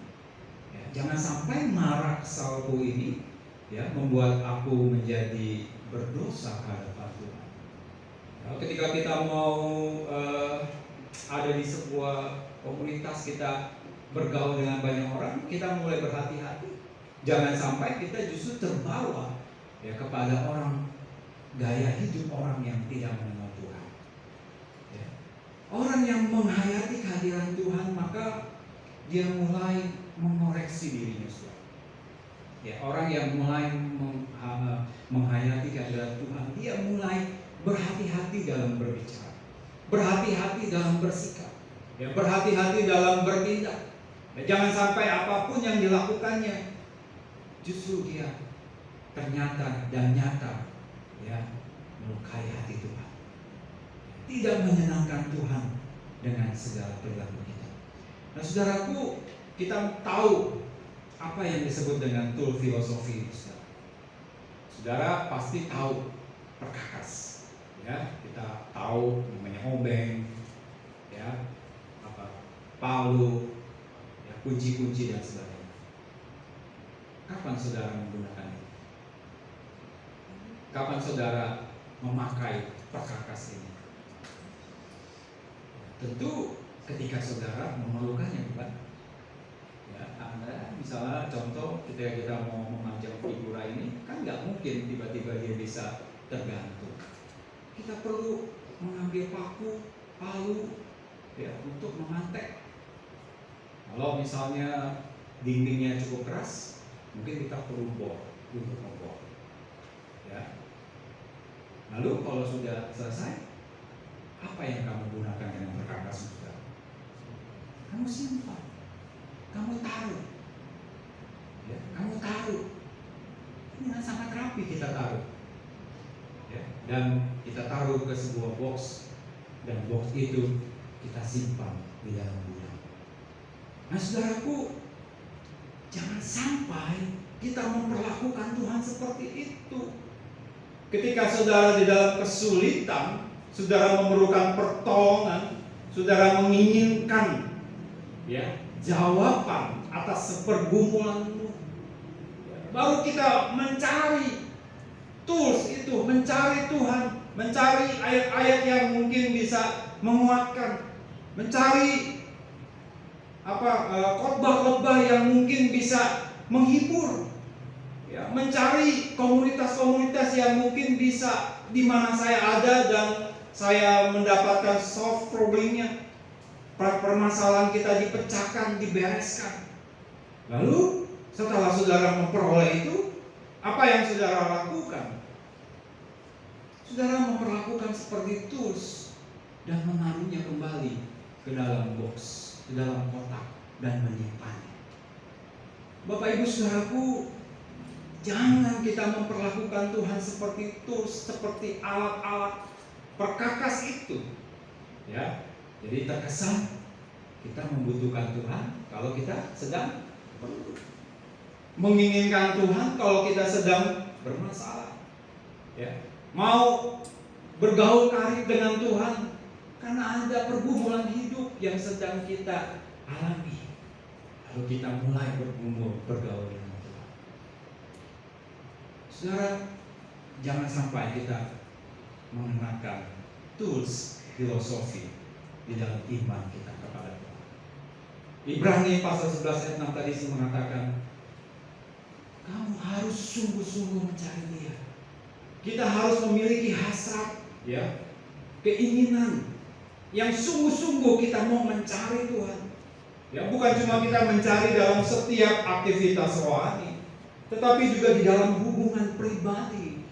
Ya, jangan sampai marah kesalku ini, ya, membuat aku menjadi berdosa kehadapan Tuhan. Ya, ketika kita mau ada di sebuah komunitas, kita bergaul dengan banyak orang, kita mulai berhati-hati. Jangan sampai kita justru terbawa, ya, kepada orang, gaya hidup orang yang tidak mengenal Tuhan. Ya. Orang yang menghayati kehadiran Tuhan, maka dia mulai mengoreksi dirinya, saudara. Ya, orang yang mulai menghayati kehadiran Tuhan, dia mulai berhati-hati dalam berbicara, berhati-hati dalam bersikap, ya, berhati-hati dalam bertindak. Ya, jangan sampai apapun yang dilakukannya justru dia ternyata dan nyata, ya, melukai hati Tuhan, tidak menyenangkan Tuhan dengan segala perilaku kita. Nah, saudaraku, kita tahu apa yang disebut dengan tool filosofi itu, saudara. Saudara pasti tahu perkakas, ya, kita tahu namanya obeng, ya, apa, palu, ya, kunci-kunci dan sebagainya. Kapan saudara menggunakan itu? Kapan saudara memakai perkakas ini? Tentu ketika saudara memerlukannya, bukan? Ya, Anda misalnya contoh ketika kita mau memanjang figura ini, kan nggak mungkin tiba-tiba dia bisa tergantung. Kita perlu mengambil palu, ya, untuk memantek. Kalau misalnya dindingnya cukup keras, mungkin kita perlu bor untuk membor. Ya. Lalu kalau sudah selesai, apa yang kamu gunakan dengan perkakas saudara? Kamu simpan, kamu taruh, ya, kamu taruh. Ini sangat rapi kita taruh, ya, dan kita taruh ke sebuah box, dan box itu kita simpan di dalam gudang. Nah, saudaraku, jangan sampai kita memperlakukan Tuhan seperti itu. Ketika saudara di dalam kesulitan, saudara memerlukan pertolongan, saudara menginginkan, ya, jawaban atas pergumulanmu, baru kita mencari tools itu, mencari Tuhan, mencari ayat-ayat yang mungkin bisa menguatkan, mencari khotbah-khotbah yang mungkin bisa menghibur, ya, mencari komunitas-komunitas yang mungkin bisa di mana saya ada dan saya mendapatkan solve problemnya. Permasalahan kita dipecahkan, dibereskan. Lalu setelah saudara memperoleh itu, apa yang saudara lakukan? Saudara memperlakukan seperti tools dan menaruhnya kembali ke dalam box, ke dalam kotak, dan menyimpannya. Bapak Ibu saudaraku, jangan kita memperlakukan Tuhan seperti tools, seperti alat-alat perkakas itu, ya. Jadi terkesan kita membutuhkan Tuhan kalau kita sedang perlu, menginginkan Tuhan kalau kita sedang bermasalah, ya. Mau bergaul karib dengan Tuhan karena ada pergumulan hidup yang sedang kita alami, lalu kita mulai bergaul dengan Tuhan. Saudara, jangan sampai kita mengenakan tools filosofi di dalam iman kita kepada Tuhan. Ibrani pasal 11 ayat 6 tadi mengatakan, kamu harus sungguh-sungguh mencari Dia. Kita harus memiliki hasrat, ya, keinginan yang sungguh-sungguh kita mau mencari Tuhan. Ya, bukan cuma kita mencari dalam setiap aktivitas rohani, tetapi juga di dalam hubungan pribadi,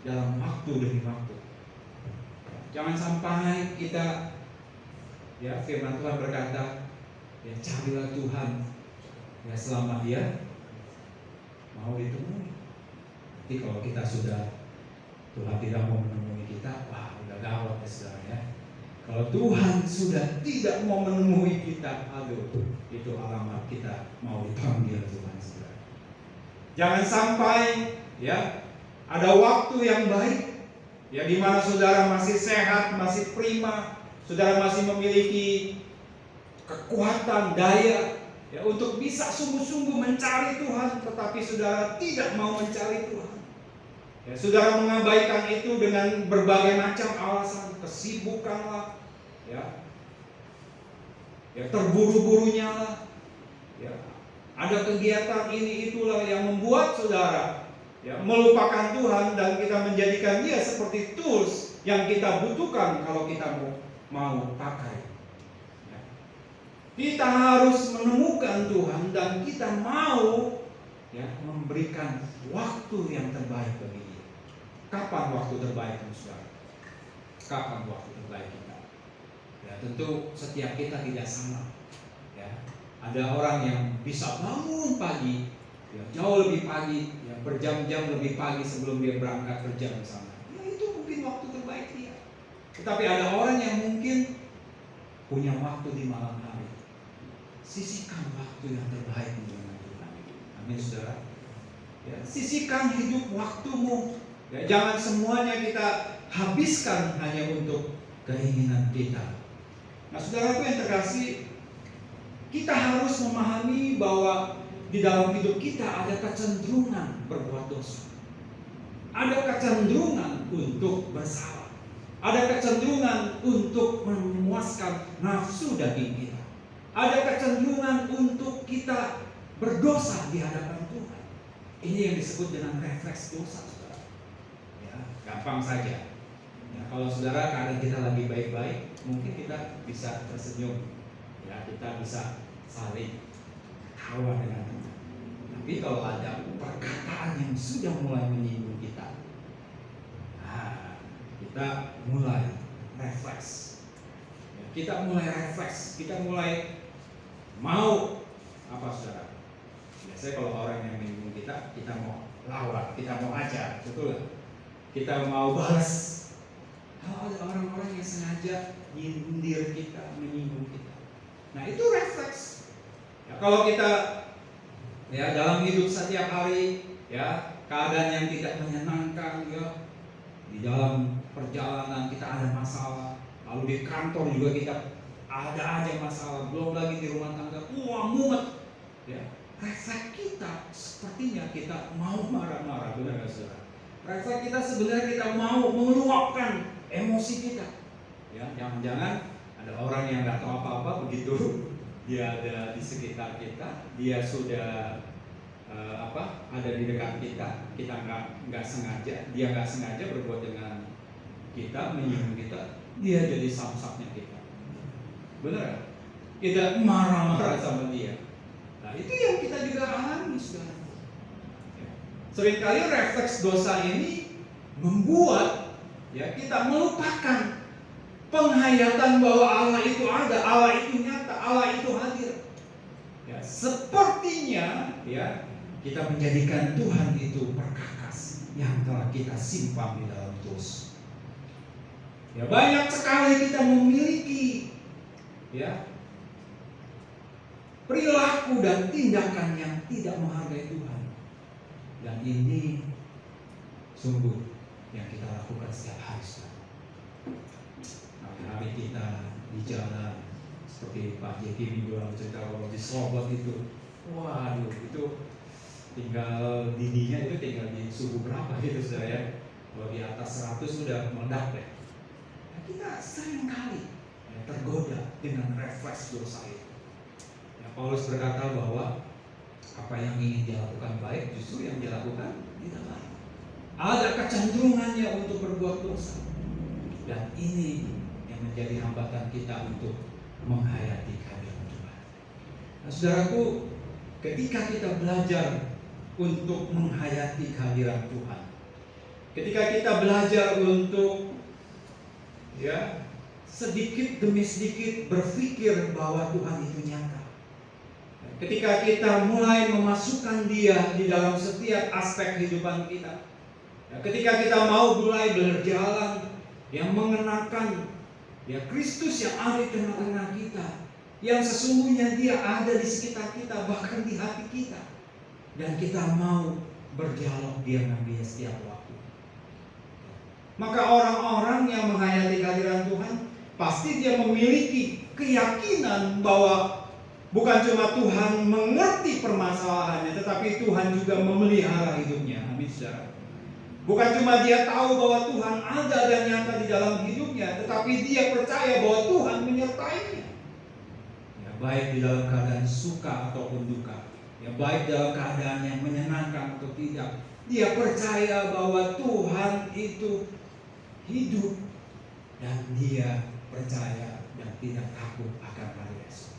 dalam waktu demi waktu. Jangan sampai kita Ya, firman Tuhan berkata, ya carilah Tuhan ya selama dia mau ditemui. Nanti kalau kita sudah Tuhan tidak mau menemui kita, wah udah gawat ya saudara ya. Kalau Tuhan sudah tidak mau menemui kita, aduh, itu alamat kita mau dipanggil Tuhan saudara. Jangan sampai ya ada waktu yang baik ya di mana saudara masih sehat, masih prima, saudara masih memiliki kekuatan, daya ya untuk bisa sungguh-sungguh mencari Tuhan, tetapi saudara tidak mau mencari Tuhan. Ya, saudara mengabaikan itu dengan berbagai macam alasan, kesibukan lah, ya terburu-burunya lah, ya ada kegiatan ini itulah yang membuat saudara ya melupakan Tuhan dan kita menjadikan dia seperti tools yang kita butuhkan kalau kita mau pakai. Ya. Kita harus menemukan Tuhan dan kita mau ya memberikan waktu yang terbaik bagi dia. Kapan waktu terbaik saudara? Kapan waktu terbaik kita? Ya tentu setiap kita tidak sama. Ya, ada orang yang bisa bangun pagi, ya, jauh lebih pagi, ya, berjam-jam lebih pagi sebelum dia berangkat kerja misalnya. Ya itu mungkin waktu terbaik dia. Tetapi ada orang yang mungkin punya waktu di malam hari. Sisihkan waktu yang terbaik dengan Tuhan. Amin saudara. Ya, sisihkan hidup waktumu. Ya, jangan semuanya kita habiskan hanya untuk keinginan kita. Nah, saudaraku yang terkasih, kita harus memahami bahwa di dalam hidup kita ada kecenderungan berbuat dosa. Ada kecenderungan untuk bersalah. Ada kecenderungan untuk memuaskan nafsu daging kita. Ada kecenderungan untuk kita berdosa di hadapan Tuhan. Ini yang disebut dengan refleks dosa. Gampang saja. Ya, kalau saudara keadaan kita lagi baik-baik, mungkin kita bisa tersenyum, ya kita bisa saling tawa dengan Tuhan. Tapi kalau ada perkataan yang sudah mulai menyinggung kita, nah, kita mulai refleks. Ya, kita mulai refleks, kita mulai mau apa saudara? Biasanya kalau orang yang menyinggung kita mau lawan, kita mau ajar, betul? Kita mau balas. Kalau ada orang-orang yang sengaja nyindir kita, menyinggung kita, nah itu refleks. Ya, kalau kita ya dalam hidup setiap hari ya keadaan yang tidak menyenangkan ya di dalam perjalanan kita ada masalah, lalu di kantor juga kita ada aja masalah, belum lagi di rumah tangga, mumet. Ya, refleks kita sepertinya kita mau marah-marah, benar nggak saudara? Refleks kita sebenarnya kita mau meluapkan emosi kita. Ya, jangan-jangan ada orang yang nggak tahu apa-apa begitu dia ada di sekitar kita, dia sudah ada di dekat kita, kita nggak sengaja, dia nggak sengaja berbuat dengan kita, menyinggung kita, dia jadi samsaknya kita. Benar? Kita marah-marah sama dia. Nah itu yang kita juga alami sekarang. Seringkali refleks dosa ini membuat ya kita melupakan penghayatan bahwa Allah itu ada, Allah itu nyata, Allah itu hadir. Ya, sepertinya ya kita menjadikan Tuhan itu perkakas yang telah kita simpan di dalam tus. Ya banyak sekali kita memiliki ya perilaku dan tindakan yang tidak menghargai Tuhan. Dan ini sungguh yang kita lakukan setiap hari. Hari kita di jalan seperti Pak Jeki minggu lalu cerita kalau di Slobot itu, waduh itu tinggal dininya itu tinggal di suhu berapa gitu saya. Kalau di atas 100 sudah meledak deh. Nah, kita sering kali ya, tergoda dengan refleks dosa itu. Ya, Paulus berkata bahwa apa yang ingin dia lakukan baik, justru yang dia lakukan tidak baik. Ada kecenderungannya untuk berbuat dosa. Dan ini yang menjadi hambatan kita untuk menghayati kehadiran Tuhan. Nah, saudaraku, ketika kita belajar untuk menghayati kehadiran Tuhan, ketika kita belajar untuk ya sedikit demi sedikit berpikir bahwa Tuhan itu nyata. Ketika kita mulai memasukkan Dia di dalam setiap aspek kehidupan kita, ketika kita mau mulai berjalan yang mengenakan Kristus yang ada di tengah-tengah kita, yang sesungguhnya Dia ada di sekitar kita, bahkan di hati kita, dan kita mau berdialog dengan Dia setiap waktu, maka orang-orang yang menghayati kehadiran Tuhan pasti dia memiliki keyakinan bahwa bukan cuma Tuhan mengerti permasalahannya, tetapi Tuhan juga memelihara hidupnya. Amin, saudara. Bukan cuma dia tahu bahwa Tuhan ada dan nyata di dalam hidupnya, tetapi dia percaya bahwa Tuhan menyertainya. Baik di dalam keadaan suka ataupun duka, baik dalam keadaan yang menyenangkan atau tidak, dia percaya bahwa Tuhan itu hidup, dan dia percaya dan tidak takut akan hari esok.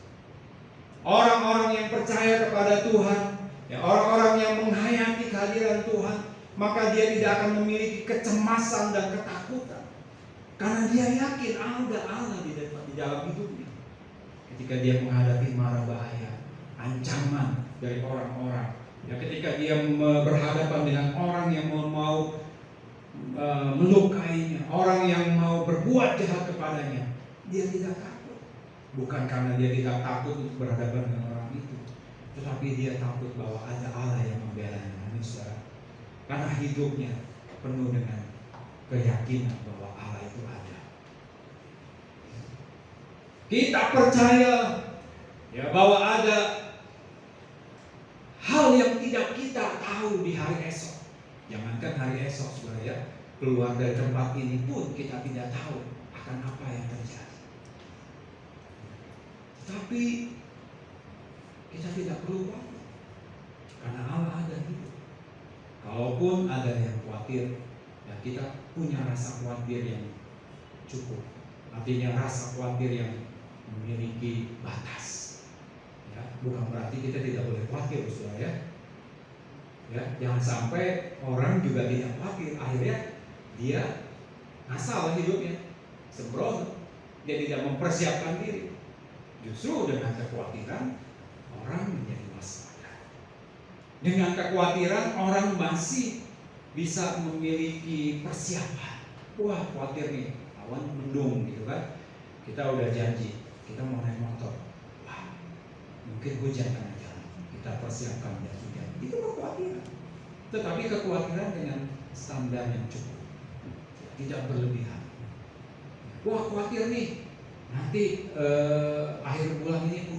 Orang-orang yang percaya kepada Tuhan, orang-orang yang menghayati kehadiran Tuhan, maka dia tidak akan memiliki kecemasan dan ketakutan, karena dia yakin ada Allah di dalam hidupnya. Ketika dia menghadapi mara bahaya, ancaman dari orang-orang, ketika dia berhadapan dengan orang yang mau melukainya, orang yang mau berbuat jahat kepadanya, dia tidak takut. Bukan karena dia tidak takut untuk berhadapan dengan orang itu, tetapi dia takut bahwa ada Allah yang membelanya. Amin, saudara. Karena hidupnya penuh dengan keyakinan bahwa Allah itu ada. Kita percaya bahwa ada hal yang tidak kita tahu di hari esok. Jangankan hari esok, saudara, keluar dari tempat ini pun kita tidak tahu akan apa yang terjadi. Tapi kita tidak perlu khawatir, karena Allah ada hidup. Kalaupun ada yang khawatir, kita punya rasa khawatir yang cukup. Artinya rasa khawatir yang memiliki batas. Bukan berarti kita tidak boleh khawatir, saudara. Jangan sampai orang juga tidak khawatir, akhirnya dia ngasal hidupnya, sembrono, dia tidak mempersiapkan diri. Justru dengan kekhawatiran orang menjadi waspada. Dengan kekhawatiran orang masih bisa memiliki persiapan. Wah, khawatir nih, awan mendung gitu kan. Kita udah janji, kita mau naik motor. Wah, mungkin hujan karena jalan. Kita persiapkan jas hujan. Itu kekhawatiran. Tetapi kekhawatiran dengan standar yang cukup, tidak berlebihan. Wah, khawatir nih, nanti akhir bulan ini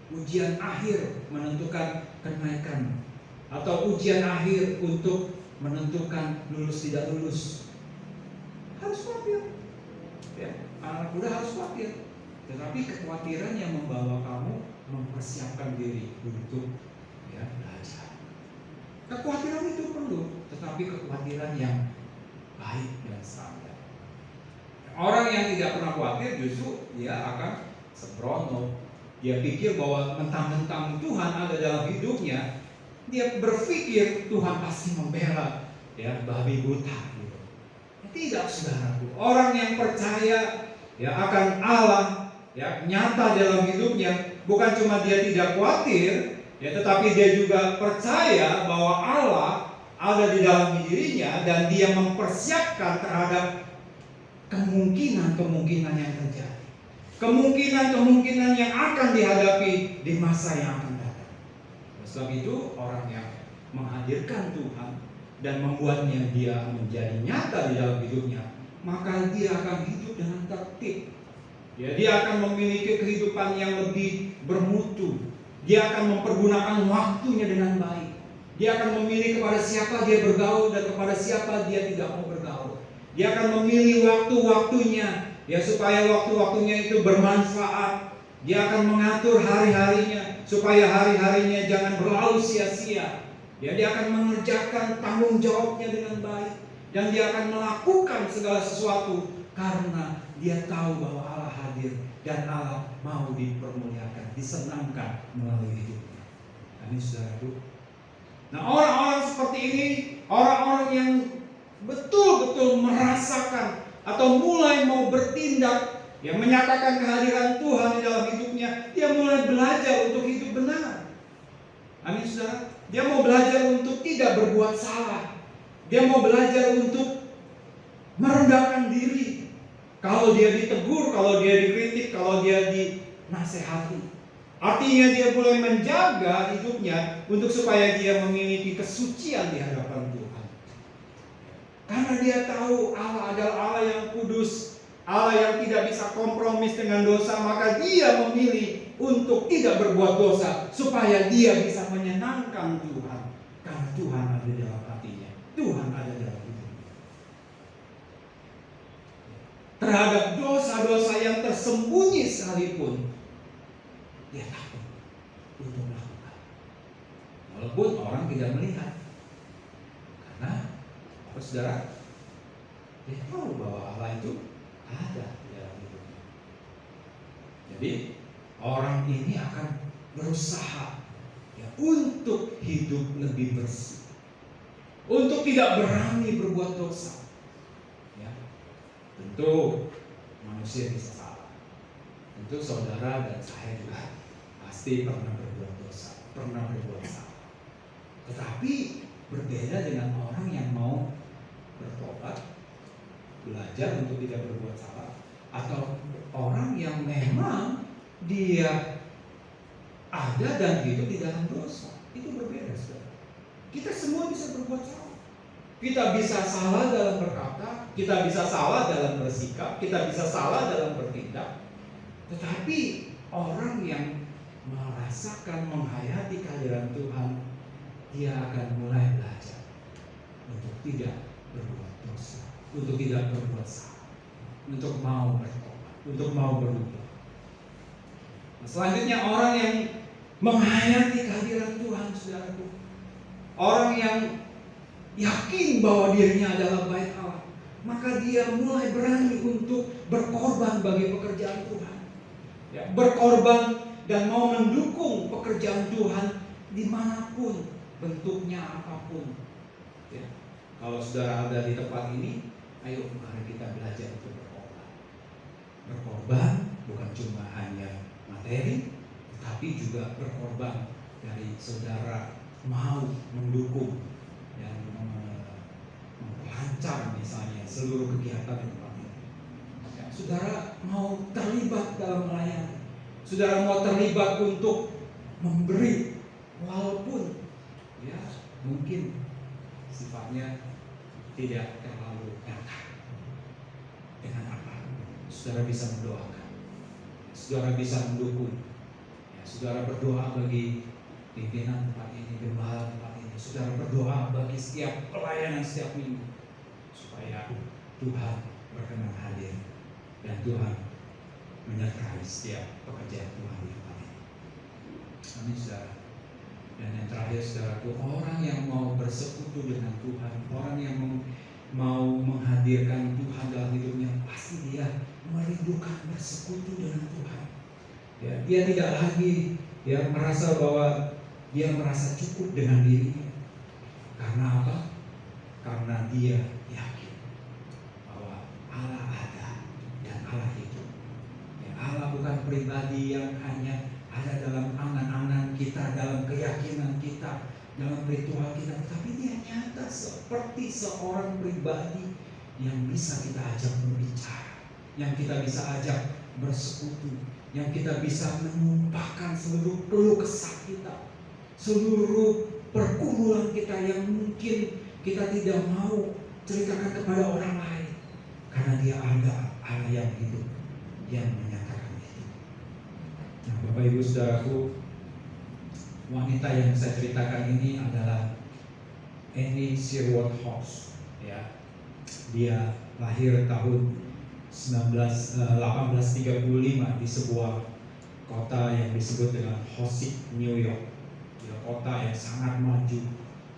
ujian akhir menentukan kenaikan, atau ujian akhir untuk menentukan lulus tidak lulus. Harus khawatir, anak muda harus khawatir. Tetapi kekhawatiran yang membawa kamu mempersiapkan diri untuk belajar. Kekhawatiran itu perlu, tetapi kekhawatiran yang baik dan standar. Orang yang tidak pernah khawatir justru dia akan sembrono. Dia pikir bahwa mentang-mentang Tuhan ada dalam hidupnya, dia berpikir Tuhan pasti membela babi buta gitu. Tidak, saudaraku. Orang yang percaya akan Allah nyata dalam hidupnya, bukan cuma dia tidak khawatir, tetapi dia juga percaya bahwa Allah ada di dalam dirinya, dan dia mempersiapkan terhadap kemungkinan-kemungkinan yang terjadi, kemungkinan-kemungkinan yang akan dihadapi di masa yang akan datang. Sebab itu orang yang menghadirkan Tuhan dan membuatnya dia menjadi nyata di dalam hidupnya, maka dia akan hidup dengan tertib. Dia akan memiliki kehidupan yang lebih bermutu. Dia akan mempergunakan waktunya dengan baik. Dia akan memilih kepada siapa dia bergaul dan kepada siapa dia tidak mau bergaul. Dia akan memilih waktu-waktunya supaya waktu-waktunya itu bermanfaat. Dia akan mengatur hari-harinya supaya hari-harinya jangan berlalu sia-sia. Dia akan mengerjakan tanggung jawabnya dengan baik, dan dia akan melakukan segala sesuatu karena dia tahu bahwa Allah hadir dan Allah mau dipermuliakan, disenangkan melalui hidupnya. Amin, saudaraku. Nah, orang-orang seperti ini, orang-orang yang betul-betul merasakan atau mulai mau bertindak yang menyatakan kehadiran Tuhan di dalam hidupnya, dia mulai belajar untuk hidup benar. Amin saudara. Dia mau belajar untuk tidak berbuat salah. Dia mau belajar untuk merendahkan diri. Kalau dia ditegur, kalau dia dikritik, kalau dia dinasehati. Artinya dia mulai menjaga hidupnya untuk supaya dia memiliki kesucian di hadapan Tuhan. Karena dia tahu Allah adalah Allah yang kudus, Allah yang tidak bisa kompromis dengan dosa, maka dia memilih untuk tidak berbuat dosa supaya dia bisa menyenangkan Tuhan. Karena Tuhan ada dalam hatinya, Tuhan ada dalam hidupnya. Terhadap dosa-dosa yang tersembunyi sekalipun, dia takut untuk melakukan. Walaupun orang tidak melihat. Karena apa saudara? Dia tahu bahwa Allah itu ada di dalam hidupnya. Jadi orang ini akan berusaha ya, untuk hidup lebih bersih, untuk tidak berani berbuat dosa. Ya, tentu manusia bisa salah. Tentu saudara dan saya juga pasti pernah berbuat dosa, pernah berbuat salah. Tetapi berbeda dengan orang yang mau bertobat, belajar untuk tidak berbuat salah, atau orang yang memang dia ada dan hidup di dalam dosa. Itu berbeda, saudara. Kita semua bisa berbuat salah. Kita bisa salah dalam berkata, kita bisa salah dalam bersikap, kita bisa salah dalam bertindak. Tetapi orang yang merasakan, menghayati kehadiran Tuhan, dia akan mulai belajar untuk tidak berbuat dosa, untuk tidak berbuat salah, untuk mau bertobat, untuk mau berubah. Nah, selanjutnya orang yang menghayati kehadiran Tuhan, saudaraku, orang yang yakin bahwa dirinya adalah bait Allah, maka dia mulai berani untuk berkorban bagi pekerjaan Tuhan, ya, berkorban dan mau mendukung pekerjaan Tuhan dimanapun bentuknya apapun. Ya. Kalau saudara ada di tempat ini, ayo mari kita belajar untuk berkorban. Berkorban bukan cuma hanya materi, tetapi juga berkorban dari saudara mau mendukung dan memperlancar misalnya seluruh kegiatan di tempat ini. Ya, saudara mau terlibat dalam melayani, saudara mau terlibat untuk memberi, walaupun ya mungkin sifatnya tidak terlalu nyata. Dengan apa? Saudara bisa mendoakan, saudara bisa mendukung, ya, saudara berdoa bagi pimpinan tempat ini, gembala tempat ini, saudara berdoa bagi setiap pelayanan setiap minggu supaya Tuhan berkenan hadir dan Tuhan menyertai setiap pekerjaan Tuhan di tempat ini. Amin, saudara. Dan yang terakhir, saudaraku, orang yang mau bersekutu dengan Tuhan, orang yang mau menghadirkan Tuhan dalam hidupnya, pasti dia merindukan bersekutu dengan Tuhan. Ya, dia tidak lagi ya merasa bahwa dia merasa cukup dengan dirinya. Karena apa? Karena dia yakin bahwa Allah ada dan Allah hidup. Ya, Allah bukan pribadi yang hanya ada dalam angan-angan kita, dalam keyakinan kita, dalam ritual kita, tapi dia nyata seperti seorang pribadi yang bisa kita ajak berbicara, yang kita bisa ajak bersekutu, yang kita bisa menumpahkan seluruh keluh kesah kita, seluruh pergumulan kita yang mungkin kita tidak mau ceritakan kepada orang lain, karena dia ada Allah yang hidup, yang menyatakan. Nah, Bapak Ibu Saudaraku, wanita yang saya ceritakan ini adalah Annie Sherwood House. Ya, dia lahir tahun 1835 di sebuah kota yang disebut dengan Hoosick, New York. Ya, kota yang sangat maju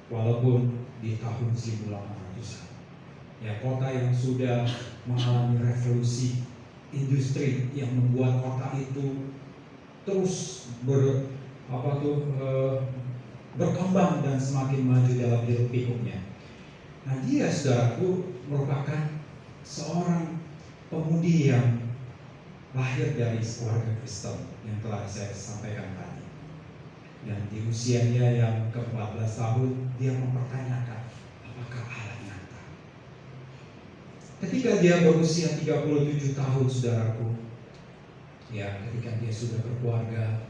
walaupun di tahun 1800-an. Ya, kota yang sudah mengalami revolusi industri yang membuat kota itu terus berkembang dan semakin maju dalam hiruk pikuknya. Nah, dia, saudaraku, merupakan seorang pemudi yang lahir dari keluarga Kristen yang telah saya sampaikan tadi. Dan di usianya yang ke-14 tahun, dia mempertanyakan apakah Allah nyata. Ketika dia berusia 37 tahun, saudaraku, ya, ketika dia sudah berkeluarga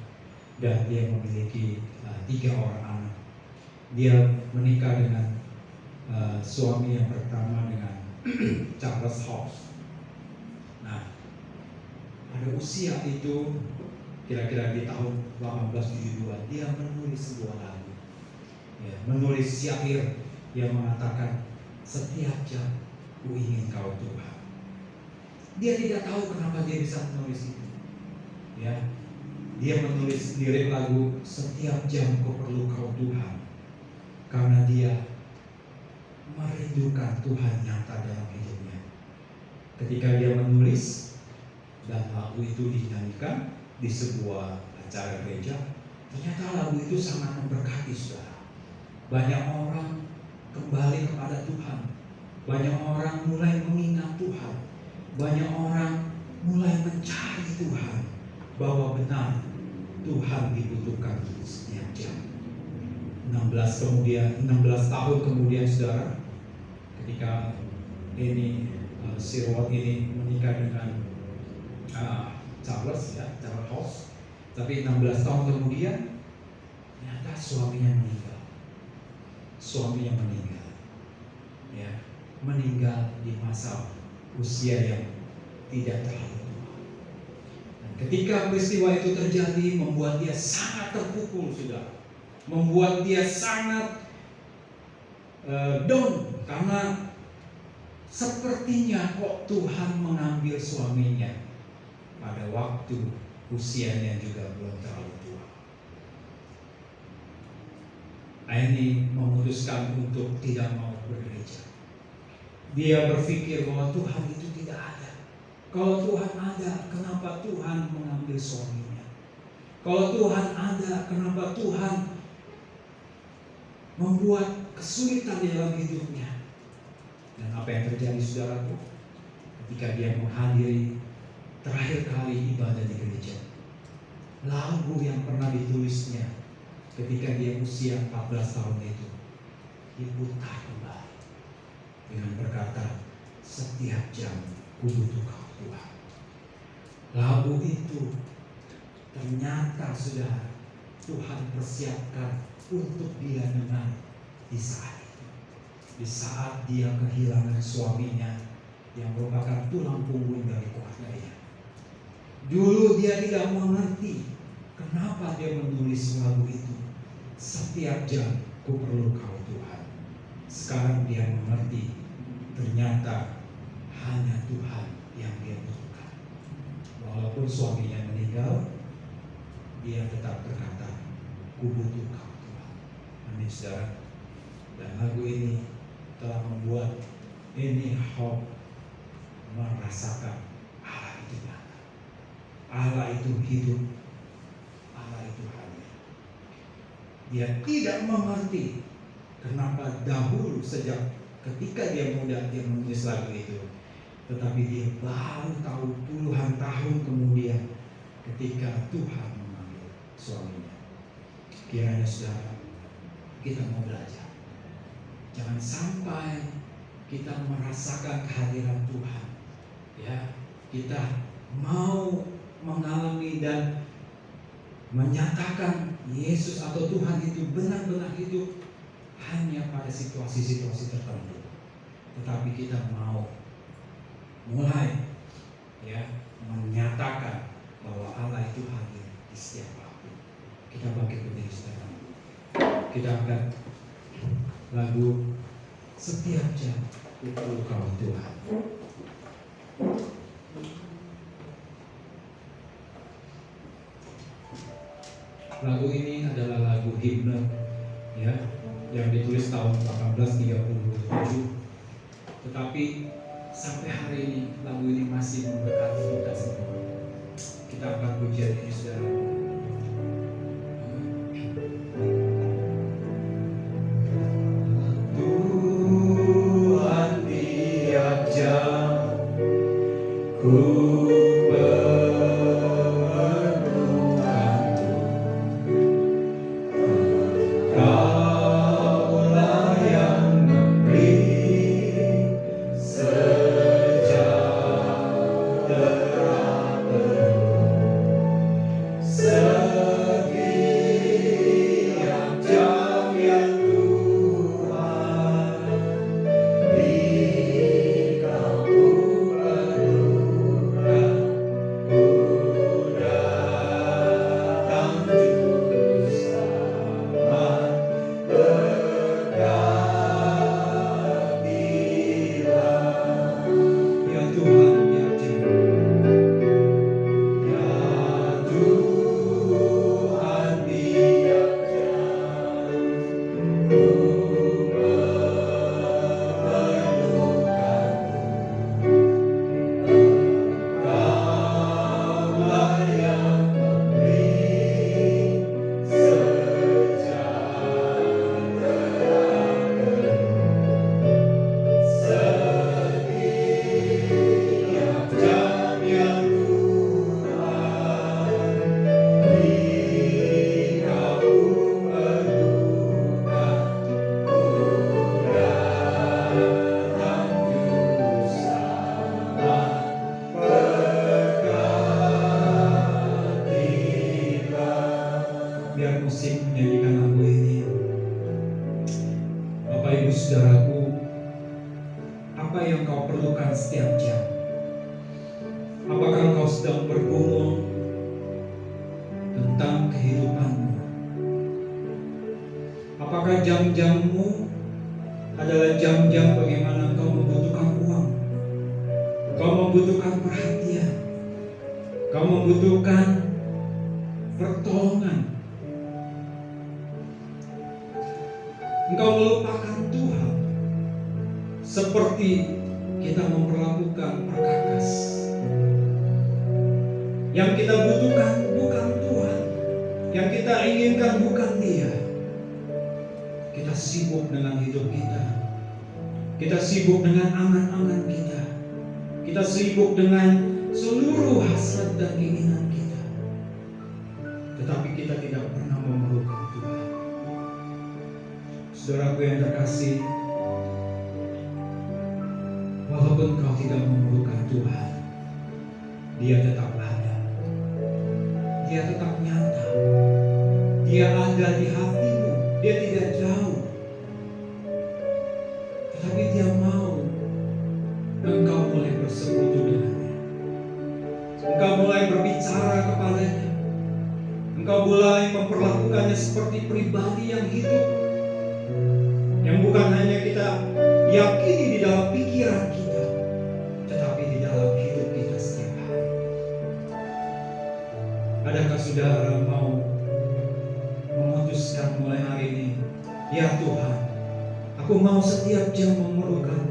dan dia memiliki 3 orang anak, dia menikah dengan suami yang pertama dengan Charles House. Nah, pada usia itu kira-kira di tahun 1872 dia menulis sebuah lagu, ya, menulis syair yang mengatakan setiap jam ku ingin kau Tuhan. Dia tidak tahu kenapa dia bisa menulis itu, ya. Dia menulis lirik lagu setiap jam ku perlu kau Tuhan, karena dia merindukan Tuhan nyata dalam hidupnya. Ketika dia menulis dan lagu itu dinyanyikan di sebuah acara gereja, ternyata lagu itu sangat memberkati saudara. Banyak orang kembali kepada Tuhan, banyak orang mulai mengingat Tuhan, banyak orang mulai mencari Tuhan, bahwa benar Tuhan dibutuhkan setiap jam. 16 tahun kemudian saudara, ketika ini Sirwat ini menikah dengan Charles House, tapi 16 tahun kemudian ternyata suaminya meninggal. Ya, meninggal di masa usia yang tidak terlalu tua. Dan ketika peristiwa itu terjadi, membuat dia sangat terpukul, saudara, membuat dia sangat down, karena sepertinya kok Tuhan mengambil suaminya pada waktu usianya juga belum terlalu tua. Aini memutuskan untuk tidak mau bergereja. Dia berpikir bahwa Tuhan itu tidak ada. Kalau Tuhan ada, kenapa Tuhan mengambil suaminya? Kalau Tuhan ada, kenapa Tuhan membuat kesulitan di dalam hidupnya? Dan apa yang terjadi, saudaraku, ketika dia menghadiri terakhir kali ibadah di gereja, lagu yang pernah ditulisnya ketika dia usia 14 tahun itu diputar kembali dengan berkata, setiap jam ku butuh kau Tuhan. Lagu itu ternyata sudah Tuhan persiapkan untuk dia dengar di saat itu, di saat dia kehilangan suaminya yang merupakan tulang punggung dari keluarganya. Dulu dia tidak mengerti kenapa dia menulis lagu itu, setiap jam ku perlu kau Tuhan. Sekarang dia mengerti, ternyata hanya Tuhan yang dia butuhkan. Walaupun suaminya meninggal, dia tetap berkata, ku butuh kau Tuhan. Amin, saudara. Dan lagu ini telah membuat ini Hope merasakan Allah itu nyata, Allah itu hidup, Allah itu hadir. Dia tidak mengerti kenapa dahulu sejak ketika dia muda dia menulis lagu itu, tetapi dia baru tahu puluhan tahun kemudian ketika Tuhan memanggil suaminya. Kiranya saudara, kita mau belajar, jangan sampai kita merasakan kehadiran Tuhan, ya, kita mau mengalami dan menyatakan Yesus atau Tuhan itu benar-benar hidup hanya pada situasi-situasi tertentu, tetapi kita mau mulai, ya, menyatakan bahwa Allah itu hadir di setiap waktu. Kita bangkit berdiri sekarang. Kita akan lagu setiap jam ku perlu kau Tuhan. Lagu ini adalah lagu himne, ya, yang ditulis tahun 1837. Tetapi sampai hari ini lagu ini masih memberkati kita semua. Kita akan pujian ini, saudara. Tuhan tiap jam ku saudaraku, apa yang kau perlukan setiap jam? Apakah kau sedang bergumul tentang kehidupanmu? Apakah jam-jammu adalah jam-jam bagaimana kau membutuhkan uang? Kau membutuhkan perhatian, kau membutuhkan pertolongan. Engkau melupakan Tuhan seperti kita memperlakukan perkakas. Yang kita butuhkan bukan Tuhan, yang kita inginkan bukan Dia. Kita sibuk dengan hidup kita, kita sibuk dengan angan-angan kita, kita sibuk dengan seluruh hasrat dan keinginan kita, tetapi kita tidak pernah memerlukan Tuhan. Saudaraku yang terkasih, walaupun kau tidak memerlukan Tuhan, Dia tetap ada, Dia tetap nyata, Dia ada di hatimu, Dia tidak jauh, tetapi Dia mau engkau mulai bersekutu dengannya, engkau mulai berbicara kepadanya, engkau mulai memperlakukannya seperti pribadi yang hidup, yang bukan hanya kita yakini di dalam pikiran kita, tetapi di dalam hidup kita setiap hari. Adakah saudara mau memutuskan mulai hari ini, ya Tuhan, aku mau setiap jam memerlukan,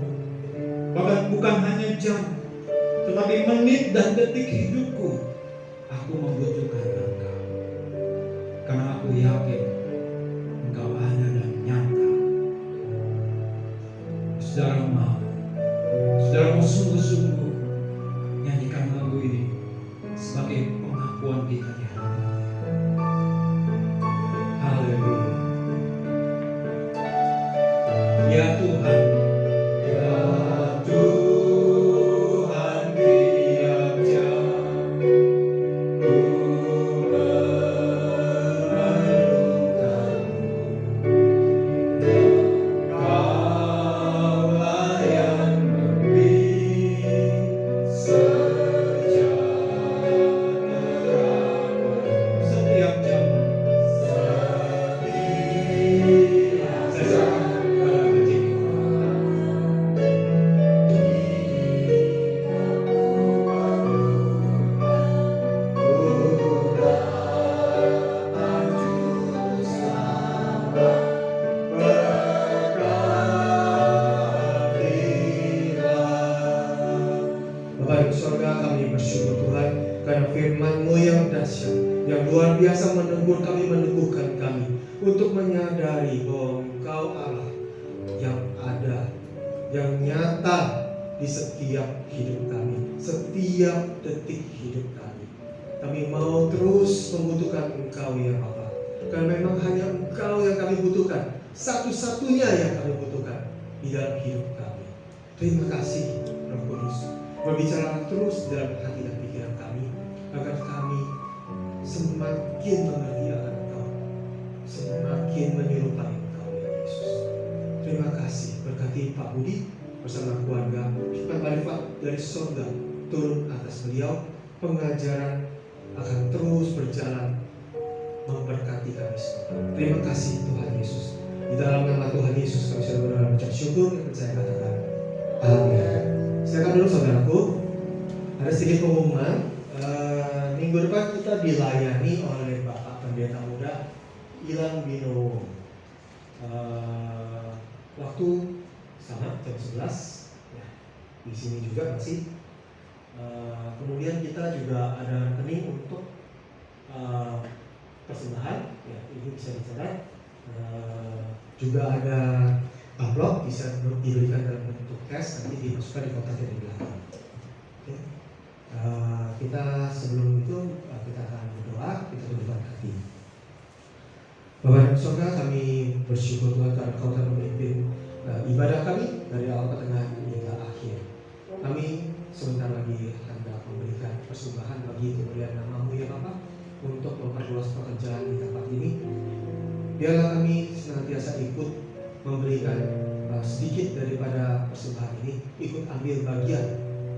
bahkan bukan hanya jam, tetapi menit dan detik hidupku, aku membutuhkan Engkau, karena aku yakin Engkau ada dan nyata. Saudara mau sungguh-sungguh nyanyikan lagu ini sebagai pengakuan kita di hati. Haleluya. Ya Tuhan, ya Tuhan, tiap jam ku memerlukanmu. Kaulah yang memberi sejahtera setiap jam. Saya serahkan kepada hati. Bapak di surga, kami bersyukur Tuhan karena firman-Mu yang dahsyat, yang luar biasa menegur kami, meneguhkan kami untuk menyadari bahwa Engkau Allah yang ada, yang nyata di setiap hidup kami, setiap detik hidup kami. Kami mau terus membutuhkan Engkau ya Bapa, karena memang hanya Engkau yang kami butuhkan, satu-satunya yang kami butuhkan di dalam hidup kami. Terima kasih Roh Kudus, berbicara terus dalam hati dan pikiran kami, agar kami semakin mengerti akan Engkau, semakin menyerupai Engkau ya Yesus. Terima kasih, berkati Pak Budi bersama keluarga, hikmat marifat dari surga turun atas beliau, pengajaran akan terus berjalan memberkati kami semua. Terima kasih Tuhan Yesus. Di dalam nama Tuhan Yesus kami sudah berdoa mengucap syukur dan saya katakan amin. Silakan dulu saudaraku. Ada sedikit pengumuman. Minggu depan kita dilayani oleh Bapak Pendeta Muda Ilan Binowo. Waktu sama jam 11 ya, di sini juga masih. Kemudian kita juga ada rekening untuk persembahan ya, ibu bisa dicatat. Juga ada amplop bisa diberikan dalam bentuk cash, nanti dimasukkan di kotak yang di belakang. Oke. Kita sebelum itu kita akan berdoa, kita tundukkan hati. Bapak dan Saudara, kami bersyukur Tuhan karena Kau telah memimpin ibadah kami dari awal pertengahan hingga akhir. Kami sebentar lagi hendak memberikan persembahan bagi kemuliaan nama-Mu ya Bapak, untuk memperluas pekerjaan di tempat ini. Biarlah kami senantiasa ikut memberikan sedikit daripada persembahan ini ikut ambil bagian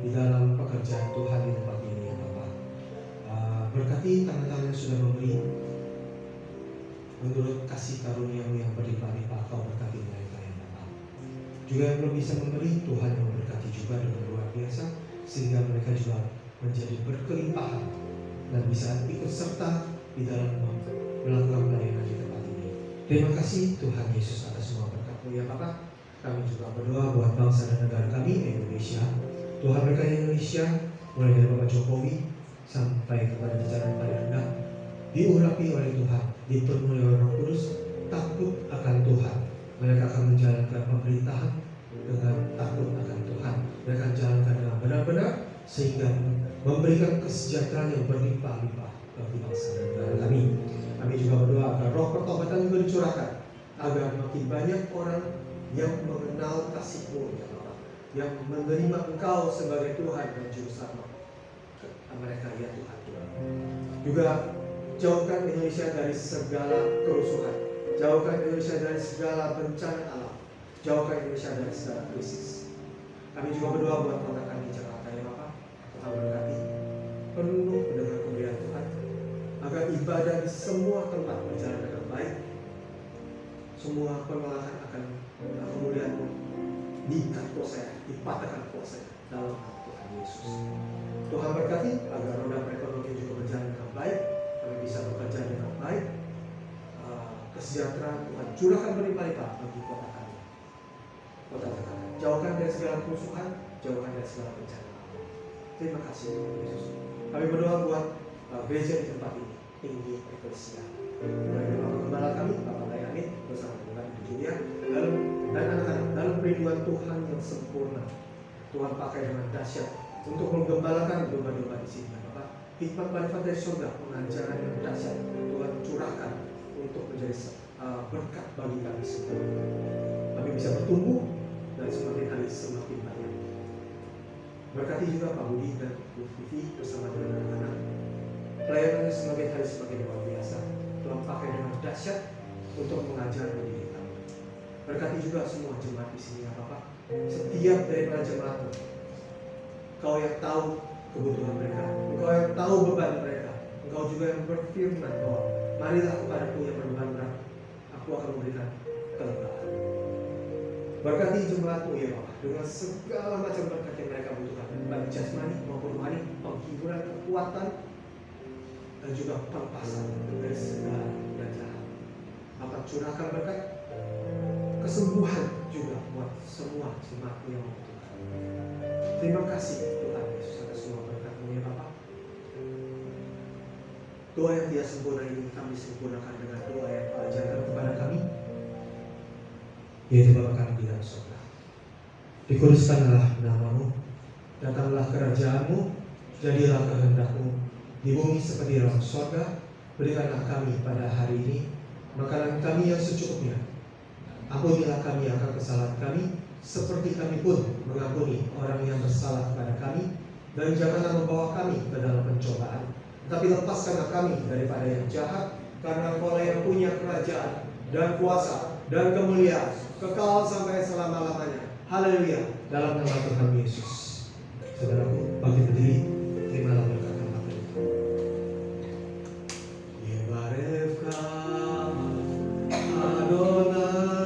di dalam pekerjaan Tuhan di tempat ini ya Bapak. Berkati tangan-tangan yang sudah memberi, menurut kasih karunia-Mu yang berlimpah-limpah Kau berkati mereka ya Bapak. Juga yang belum bisa memberi, Tuhan yang memberkati juga dengan luar biasa, sehingga mereka juga menjadi berkelimpahan dan bisa ikut serta di dalam melakukan pelayanan di tempat ini. Terima kasih Tuhan Yesus atas semua berkat-Mu ya Bapak. Kami juga berdoa buat bangsa dan negara kami Indonesia. Tuhan berkati Indonesia mulai dari Bapak Jokowi sampai kepada jajaran paling rendah, diurapi oleh Tuhan, dipenuhi oleh Roh Kudus, takut akan Tuhan. Mereka akan menjalankan pemerintahan dengan takut akan Tuhan. Mereka akan jalankan dengan benar-benar sehingga memberikan kesejahteraan yang berlimpah-limpah bagi bangsa dan negara kami. Kami juga berdoa agar roh pertobatan juga dicurahkan, agar makin banyak orang yang mengenal kasih-Mu ya Bapa, yang menerima Engkau sebagai Tuhan dan Juru Selamat mereka ya Tuhan. Juga jauhkan Indonesia dari segala kerusuhan, jauhkan Indonesia dari segala bencana alam, jauhkan Indonesia dari segala krisis. Kami juga berdoa buat kota kami Jakarta ya Bapak. Tuhan berkati penuh dengan kemuliaan Tuhan, agar ibadah di semua tempat berjalan dengan baik. Semua penolakan akan kemuliaan-Mu diikat kuasa, dipatahkan kuasa dalam nama Tuhan Yesus. Tuhan berkati agar roda perekonomian juga berjalan dengan baik, kami bisa bekerja dengan baik. Kesejahteraan Tuhan curahkan berlimpah-limpah bagi kota kami, kota Jakarta. Jauhkan dari segala kerusuhan, jauhkan dari segala bencana. Terima kasih Tuhan Yesus. Kami berdoa buat gereja di tempat ini, tinggi eklesia. Mulai dari Bapak Gembala kami, Bapak Layanin bersama dengan Ibu Julia dan anak-anak dalam perlindungan Tuhan yang sempurna. Tuhan pakai dengan dahsyat untuk menggembalakan domba-domba di sini, Bapak. Hikmat manfaat dari surga, pengajaran yang dahsyat Tuhan curahkan untuk menjadi berkat bagi kami semua. Kami bisa bertumbuh dan semakin hari semakin banyak. Berkati juga Pak Budi dan Bu Vivi bersama dengan anak-anak. Pelayanannya semakin hari semakin luar biasa. Tuhan pakai dengan dahsyat untuk mengajar mendidik kami. Berkati juga semua jemaat di sini ya Bapak. Setiap daripada jemaat, Engkau yang tahu kebutuhan mereka, Engkau yang tahu beban mereka, Engkau juga yang berfirman bahwa marilah kepadaku yang berbeban berat, aku akan memberikan kelegaan. Berkati jemaat-Mu ya Bapak dengan segala macam berkat yang mereka butuhkan, baik jasmani maupun rohani, penghiburan, kekuatan, dan juga pelepasan dari segala jahat. Bapak curahkan berkat kesembuhan juga buat semua jemaat-Mu yang membutuhkan. Terima kasih Tuhan Yesus atas semua berkat-Mu ya Bapak. Doa yang tidak sempurna ini kami sempurnakan dengan doa yang Kau ajarkan kepada kami, yaitu Bapa kami di dalam surga. Dikuduskanlah nama-Mu, datanglah kerajaan-Mu, jadilah kehendak-Mu di bumi seperti dalam surga. Berikanlah kami pada hari ini makanan kami yang secukupnya. Ampunilah kami akan kesalahan kami, seperti kami pun mengampuni orang yang bersalah kepada kami. Dan janganlah membawa kami ke dalam pencobaan, tapi lepaskanlah kami daripada yang jahat, karena Engkau yang punya kerajaan dan kuasa dan kemuliaan kekal sampai selama-lamanya. Haleluya. Dalam nama Tuhan Yesus. Saudaraku, bagi berdiri, terimalah berkat nama Tuhan. Yebarevka Adonai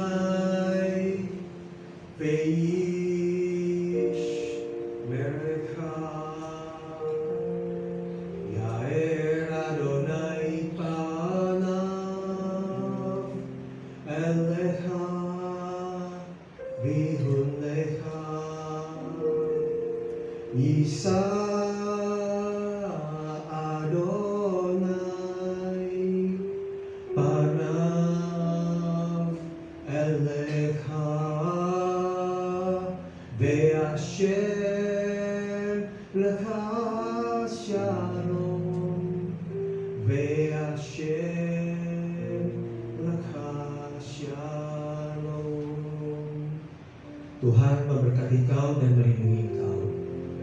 Veish Mereka Yair Adonai Panav Elecha Vihun Lecha Isa Adonai Panav Elecha Ve'ashem Lecha Shalom Ve'ashem Lecha Shalom. Tuhan memberkati kau dan melindungi kau.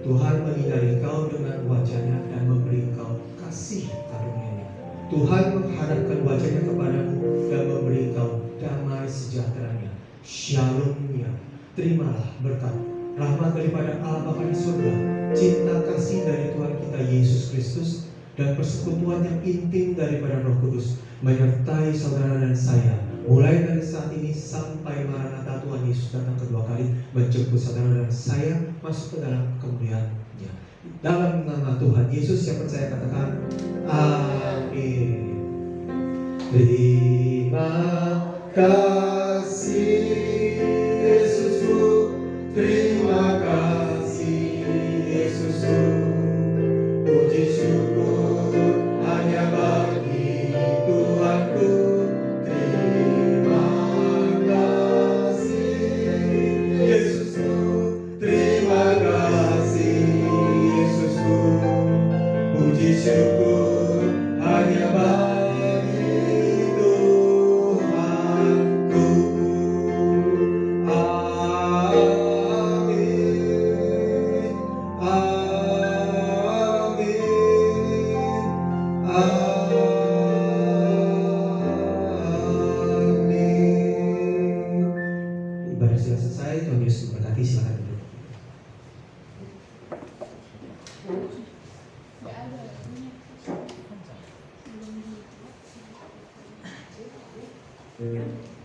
Tuhan menyinari kau dengan wajah-Nya dan memberi kau kasih karunia-Nya. Tuhan menghadapkan wajah-Nya kepadamu dan memberi kau damai sejahteranya, shalomnya. Terimalah berkat rahmat daripada Allah Bapa di surga, cinta kasih dari Tuhan kita Yesus Kristus, dan persekutuan yang intim daripada Roh Kudus menyertai saudara dan saya mulai dari saat ini sampai Maranatha Tuhan Yesus datang kedua kali menjemput saudara dan saya masuk ke dalam kemuliaan-Nya. Dalam nama Tuhan Yesus yang percaya katakan amin. Terima kasih Yesusku, terima kasih Yesusku, puji syukur hanya bagi Tuhanku. Terima kasih Yesusku, terima kasih Yesusku, puji syukur hanya bagi Tuhanku. Amin, amin, amin. Ibadah sudah selesai, Tuhan Yesus memberkati. Silakan duduk. Nggak ada.